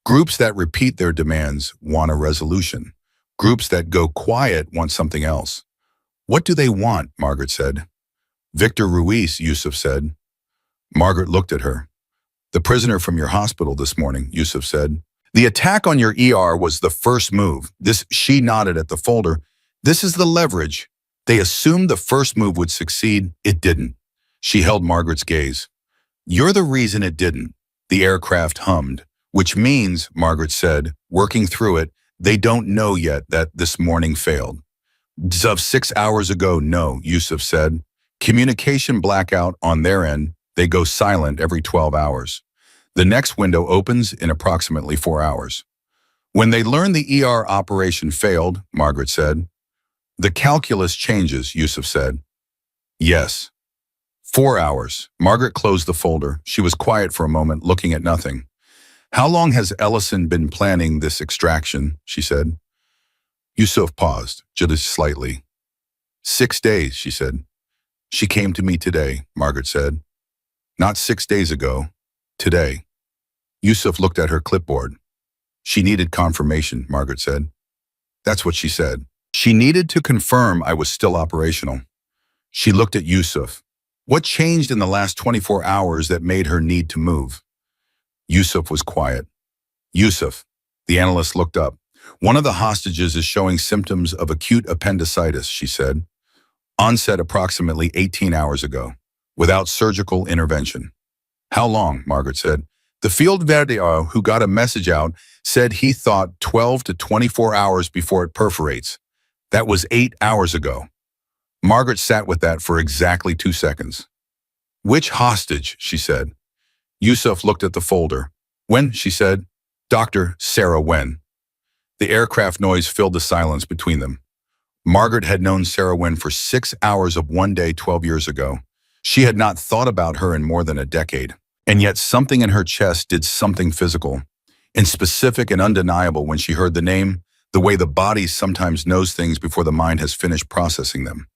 Speaker 1: Groups that repeat their demands want a resolution. Groups that go quiet want something else. "What do they want?" Margaret said. "Victor Ruiz," Yusuf said. Margaret looked at her. "The prisoner from your hospital this morning," Yusuf said. "The attack on your ER was the first move. She nodded at the folder. "This is the leverage. They assumed the first move would succeed. It didn't." She held Margaret's gaze. "You're the reason it didn't." The aircraft hummed. "Which means," Margaret said, working through it, "they don't know yet that this morning failed." Of 6 hours ago, no, Yusuf said. Communication blackout on their end. They go silent every 12 hours. The next window opens in approximately 4 hours. When they learned the ER operation failed, Margaret said. The calculus changes, Yusuf said. Yes. 4 hours. Margaret closed the folder. She was quiet for a moment, looking at nothing. How long has Ellison been planning this extraction? She said. Yusuf paused, just slightly. 6 days, she said. She came to me today, Margaret said. Not 6 days ago. Today. Yusuf looked at her clipboard. She needed confirmation, Margaret said. That's what she said. She needed to confirm I was still operational. She looked at Yusuf. What changed in the last 24 hours that made her need to move? Yusuf was quiet. Yusuf, the analyst looked up. One of the hostages is showing symptoms of acute appendicitis, she said. Onset approximately 18 hours ago, without surgical intervention. How long? Margaret said. The field veteran who got a message out said he thought 12 to 24 hours before it perforates. That was 8 hours ago. Margaret sat with that for exactly 2 seconds. Which hostage? She said. Yusuf looked at the folder. When? She said. Dr. Sarah Wen. The aircraft noise filled the silence between them. Margaret had known Sarah Wen for 6 hours of one day 12 years ago. She had not thought about her in more than a decade. And yet something in her chest did something physical, and specific and undeniable when she heard the name, the way the body sometimes knows things before the mind has finished processing them.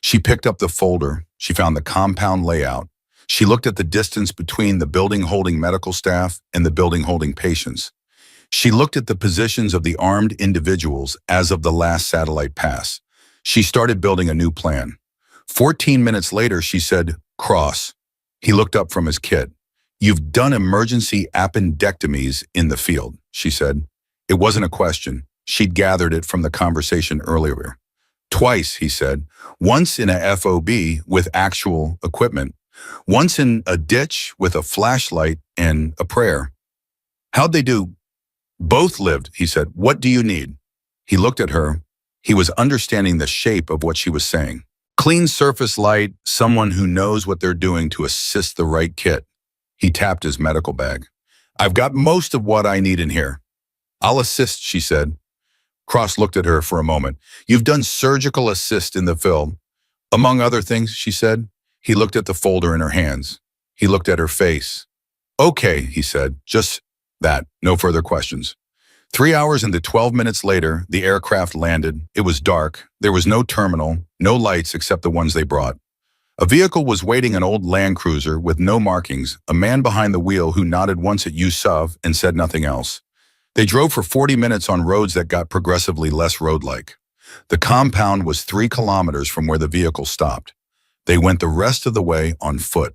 Speaker 1: She picked up the folder. She found the compound layout. She looked at the distance between the building holding medical staff and the building holding patients. She looked at the positions of the armed individuals as of the last satellite pass. She started building a new plan. 14 minutes later, she said, cross. He looked up from his kit. You've done emergency appendectomies in the field, she said. It wasn't a question. She'd gathered it from the conversation earlier. Twice, he said. Once in a FOB with actual equipment. Once in a ditch with a flashlight and a prayer. How'd they do? Both lived, he said. What do you need? He looked at her. He was understanding the shape of what she was saying. Clean surface light, someone who knows what they're doing to assist the right kit. He tapped his medical bag. I've got most of what I need in here. I'll assist, she said. Cross looked at her for a moment. You've done surgical assist in the film. Among other things, she said. He looked at the folder in her hands. He looked at her face. Okay, he said. Just that. No further questions. 3 hours and 12 minutes later, the aircraft landed. It was dark. There was no terminal, no lights except the ones they brought. A vehicle was waiting, an old Land Cruiser with no markings, a man behind the wheel who nodded once at Yusuf and said nothing else. They drove for 40 minutes on roads that got progressively less road-like. The compound was 3 kilometers from where the vehicle stopped. They went the rest of the way on foot.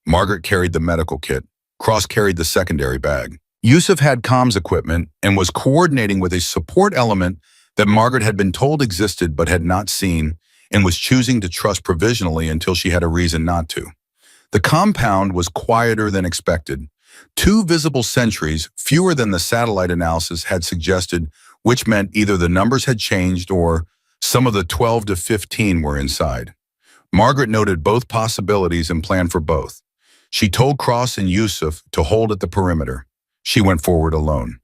Speaker 1: Margaret carried the medical kit. Cross carried the secondary bag. Yusuf had comms equipment and was coordinating with a support element that Margaret had been told existed but had not seen, and was choosing to trust provisionally until she had a reason not to. The compound was quieter than expected. 2 visible sentries, fewer than the satellite analysis had suggested, which meant either the numbers had changed or some of the 12 to 15 were inside. Margaret noted both possibilities and planned for both. She told Cross and Yusuf to hold at the perimeter. She went forward alone.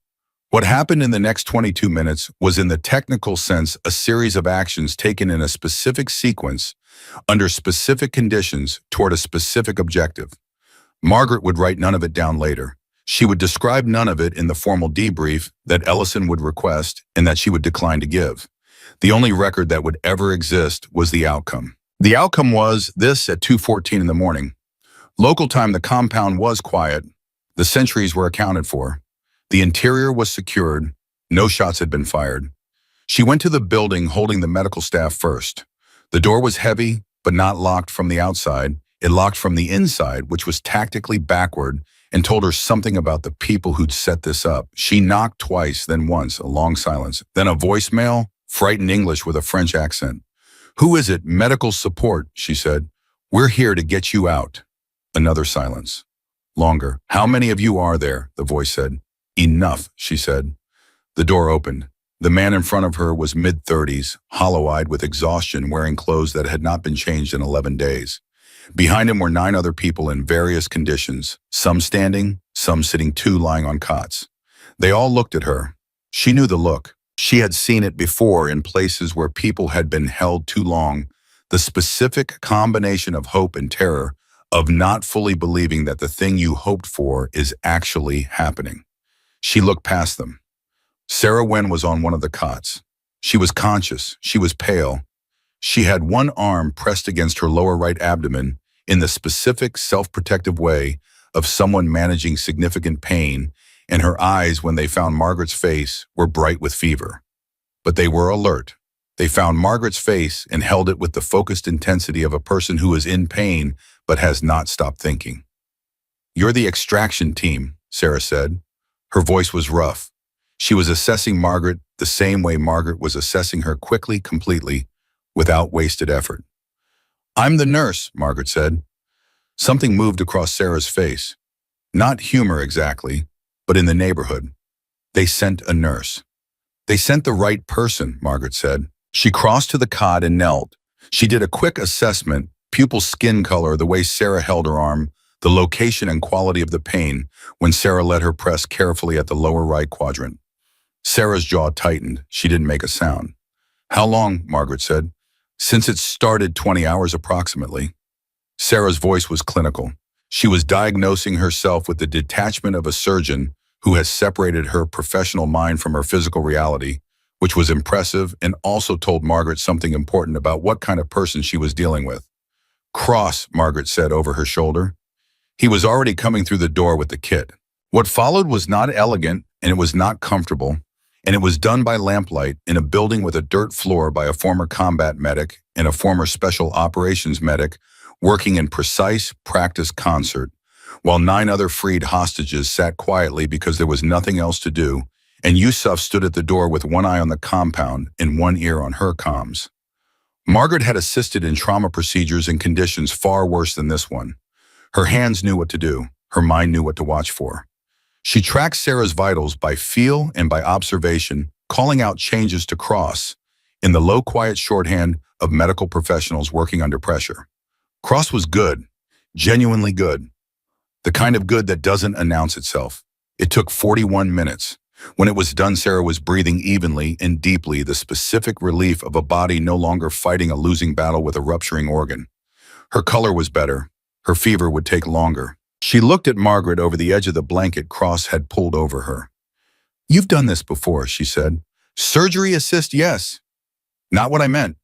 Speaker 1: What happened in the next 22 minutes was, in the technical sense, a series of actions taken in a specific sequence, under specific conditions, toward a specific objective. Margaret would write none of it down later. She would describe none of it in the formal debrief that Ellison would request and that she would decline to give. The only record that would ever exist was the outcome. The outcome was this at 2:14 in the morning. Local time, the compound was quiet. The sentries were accounted for. The interior was secured. No shots had been fired. She went to the building holding the medical staff first. The door was heavy, but not locked from the outside. It locked from the inside, which was tactically backward, and told her something about the people who'd set this up. She knocked twice, then once, a long silence. Then a voicemail, frightened English with a French accent. Who is it? Medical support, she said. We're here to get you out. Another silence. Longer. How many of you are there? The voice said. Enough, she said. The door opened. The man in front of her was mid-30s, hollow-eyed with exhaustion, wearing clothes that had not been changed in 11 days. Behind him were 9 other people in various conditions, some standing, some sitting, 2 lying on cots. They all looked at her. She knew the look. She had seen it before in places where people had been held too long, the specific combination of hope and terror, of not fully believing that the thing you hoped for is actually happening. She looked past them. Sarah Wen was on one of the cots. She was conscious. She was pale. She had one arm pressed against her lower right abdomen in the specific self-protective way of someone managing significant pain, and her eyes, when they found Margaret's face, were bright with fever. But they were alert. They found Margaret's face and held it with the focused intensity of a person who is in pain but has not stopped thinking. "You're the extraction team," Sarah said. Her voice was rough. She was assessing Margaret the same way Margaret was assessing her, quickly, completely, without wasted effort. "I'm the nurse," Margaret said. Something moved across Sarah's face. Not humor exactly, but in the neighborhood. They sent a nurse. "They sent the right person," Margaret said. She crossed to the cot and knelt. She did a quick assessment, pupil skin color, the way Sarah held her arm, the location and quality of the pain, when Sarah let her press carefully at the lower right quadrant. Sarah's jaw tightened. She didn't make a sound. "How long?" Margaret said. "Since it started, 20 hours approximately." Sarah's voice was clinical. She was diagnosing herself with the detachment of a surgeon who has separated her professional mind from her physical reality, which was impressive and also told Margaret something important about what kind of person she was dealing with. "Cross," Margaret said over her shoulder. He was already coming through the door with the kit. What followed was not elegant, and it was not comfortable, and it was done by lamplight in a building with a dirt floor by a former combat medic and a former special operations medic working in precise practice concert, while 9 other freed hostages sat quietly because there was nothing else to do, and Yusuf stood at the door with one eye on the compound and one ear on her comms. Margaret had assisted in trauma procedures in conditions far worse than this one. Her hands knew what to do. Her mind knew what to watch for. She tracked Sarah's vitals by feel and by observation, calling out changes to Cross in the low, quiet shorthand of medical professionals working under pressure. Cross was good, genuinely good, the kind of good that doesn't announce itself. It took 41 minutes. When it was done, Sarah was breathing evenly and deeply, the specific relief of a body no longer fighting a losing battle with a rupturing organ. Her color was better. Her fever would take longer. She looked at Margaret over the edge of the blanket Cross had pulled over her. "You've done this before," she said. "Surgery assist, yes." "Not what I meant."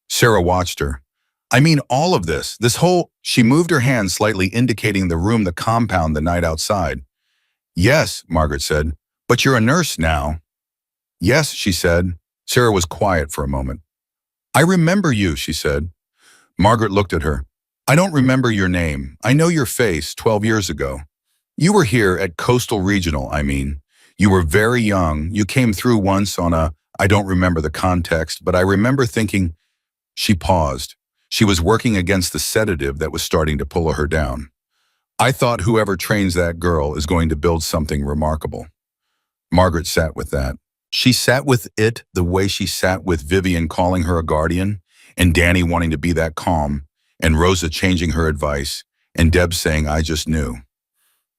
Speaker 1: Sarah watched her. "I mean all of this, this whole—" She moved her hand slightly, indicating the room, the compound, the night outside. "Yes," Margaret said, "but you're a nurse now." "Yes," she said. Sarah was quiet for a moment. "I remember you," she said. Margaret looked at her. "I don't remember your name. I know your face, 12 years ago. You were here at Coastal Regional, I mean. You were very young. You came through once on I don't remember the context, but I remember thinking—" She paused. She was working against the sedative that was starting to pull her down. "I thought whoever trains that girl is going to build something remarkable." Margaret sat with that. She sat with it the way she sat with Vivian calling her a guardian, and Danny wanting to be that calm, and Rosa changing her advice, and Deb saying, "I just knew."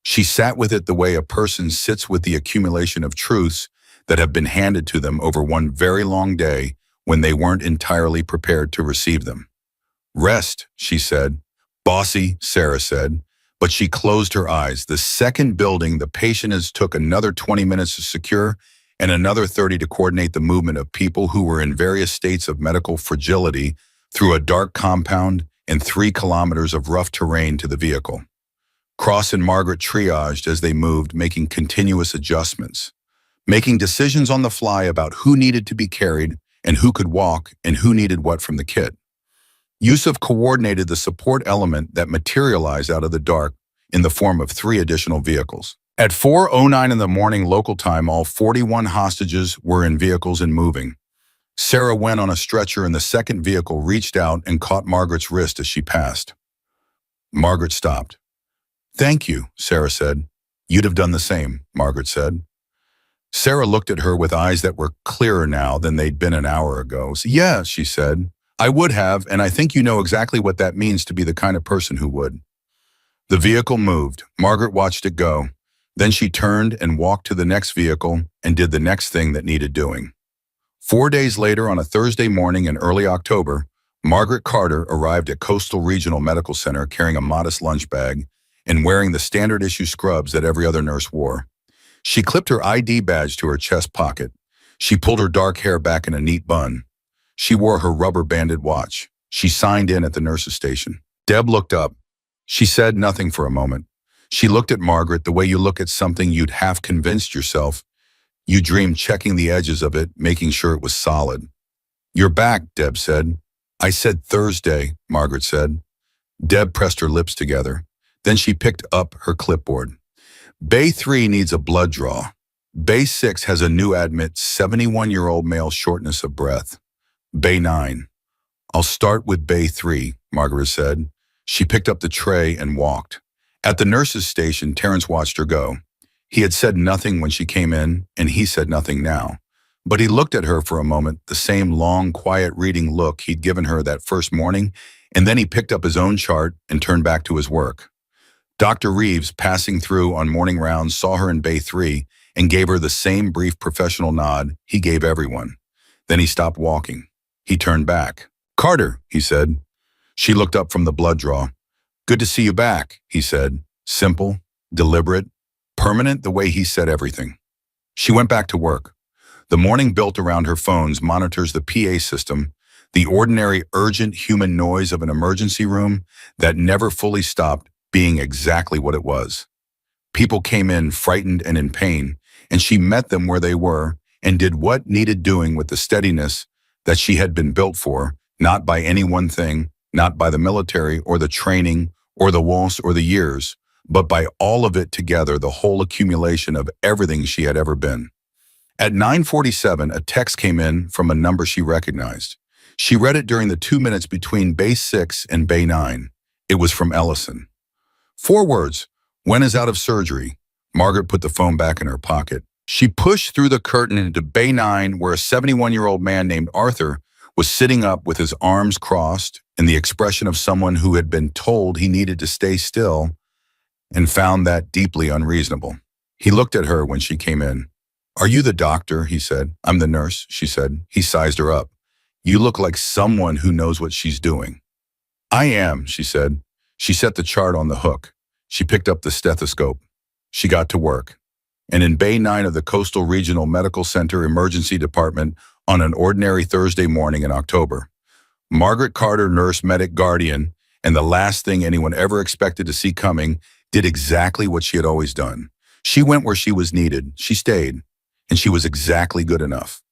Speaker 1: She sat with it the way a person sits with the accumulation of truths that have been handed to them over one very long day when they weren't entirely prepared to receive them. "Rest," she said. "Bossy," Sarah said, but she closed her eyes. The second building the patient is took another 20 minutes to secure and another 30 to coordinate the movement of people who were in various states of medical fragility through a dark compound and 3 kilometers of rough terrain to the vehicle. Cross and Margaret triaged as they moved, making continuous adjustments, making decisions on the fly about who needed to be carried and who could walk and who needed what from the kit. Yusuf coordinated the support element that materialized out of the dark in the form of 3 additional vehicles. At 4:09 in the morning local time, all 41 hostages were in vehicles and moving. Sarah went on a stretcher and the second vehicle reached out and caught Margaret's wrist as she passed. Margaret stopped. "Thank you," Sarah said. "You'd have done the same," Margaret said. Sarah looked at her with eyes that were clearer now than they'd been an hour ago. Yeah, she said. I would have, and I think you know exactly what that means to be the kind of person who would. The vehicle moved. Margaret watched it go. Then she turned and walked to the next vehicle and did the next thing that needed doing. 4 days later, on a Thursday morning in early October, Margaret Carter arrived at Coastal Regional Medical Center carrying a modest lunch bag and wearing the standard issue scrubs that every other nurse wore. She clipped her ID badge to her chest pocket. She pulled her dark hair back in a neat bun. She wore her rubber-banded watch. She signed in at the nurse's station. Deb looked up. She said nothing for a moment. She looked at Margaret the way you look at something you'd half convinced yourself. You dreamed checking the edges of it, making sure it was solid. You're back, Deb said. I said Thursday, Margaret said. Deb pressed her lips together. Then she picked up her clipboard. Bay 3 needs a blood draw. Bay 6 has a new admit, 71-year-old male shortness of breath. Bay 9. I'll start with Bay 3, Margaret said. She picked up the tray and walked. At the nurse's station, Terrence watched her go. He had said nothing when she came in, and he said nothing now. But he looked at her for a moment, the same long, quiet reading look he'd given her that first morning, and then he picked up his own chart and turned back to his work. Dr. Reeves, passing through on morning rounds, saw her in Bay 3 and gave her the same brief professional nod he gave everyone. Then he stopped walking. He turned back. Carter, he said. She looked up from the blood draw. Good to see you back, he said. Simple, deliberate, permanent the way he said everything. She went back to work. The morning built around her phones monitors the PA system, the ordinary urgent human noise of an emergency room that never fully stopped being exactly what it was. People came in frightened and in pain, and she met them where they were and did what needed doing with the steadiness that she had been built for, not by any one thing, not by the military or the training or the wants or the years, but by all of it together, the whole accumulation of everything she had ever been. At 9:47, a text came in from a number she recognized. She read it during the 2 minutes between Bay 6 and Bay 9. It was from Ellison. 4 words. When is out of surgery? Margaret put the phone back in her pocket. She pushed through the curtain into Bay 9, where a 71-year-old man named Arthur was sitting up with his arms crossed and the expression of someone who had been told he needed to stay still and found that deeply unreasonable. He looked at her when she came in. Are you the doctor? He said. I'm the nurse, she said. He sized her up. You look like someone who knows what she's doing. I am, she said. She set the chart on the hook. She picked up the stethoscope. She got to work. And in Bay 9 of the Coastal Regional Medical Center Emergency Department on an ordinary Thursday morning in October, Margaret Carter, nurse medic guardian, and the last thing anyone ever expected to see coming, did exactly what she had always done. She went where she was needed. She stayed. And she was exactly good enough.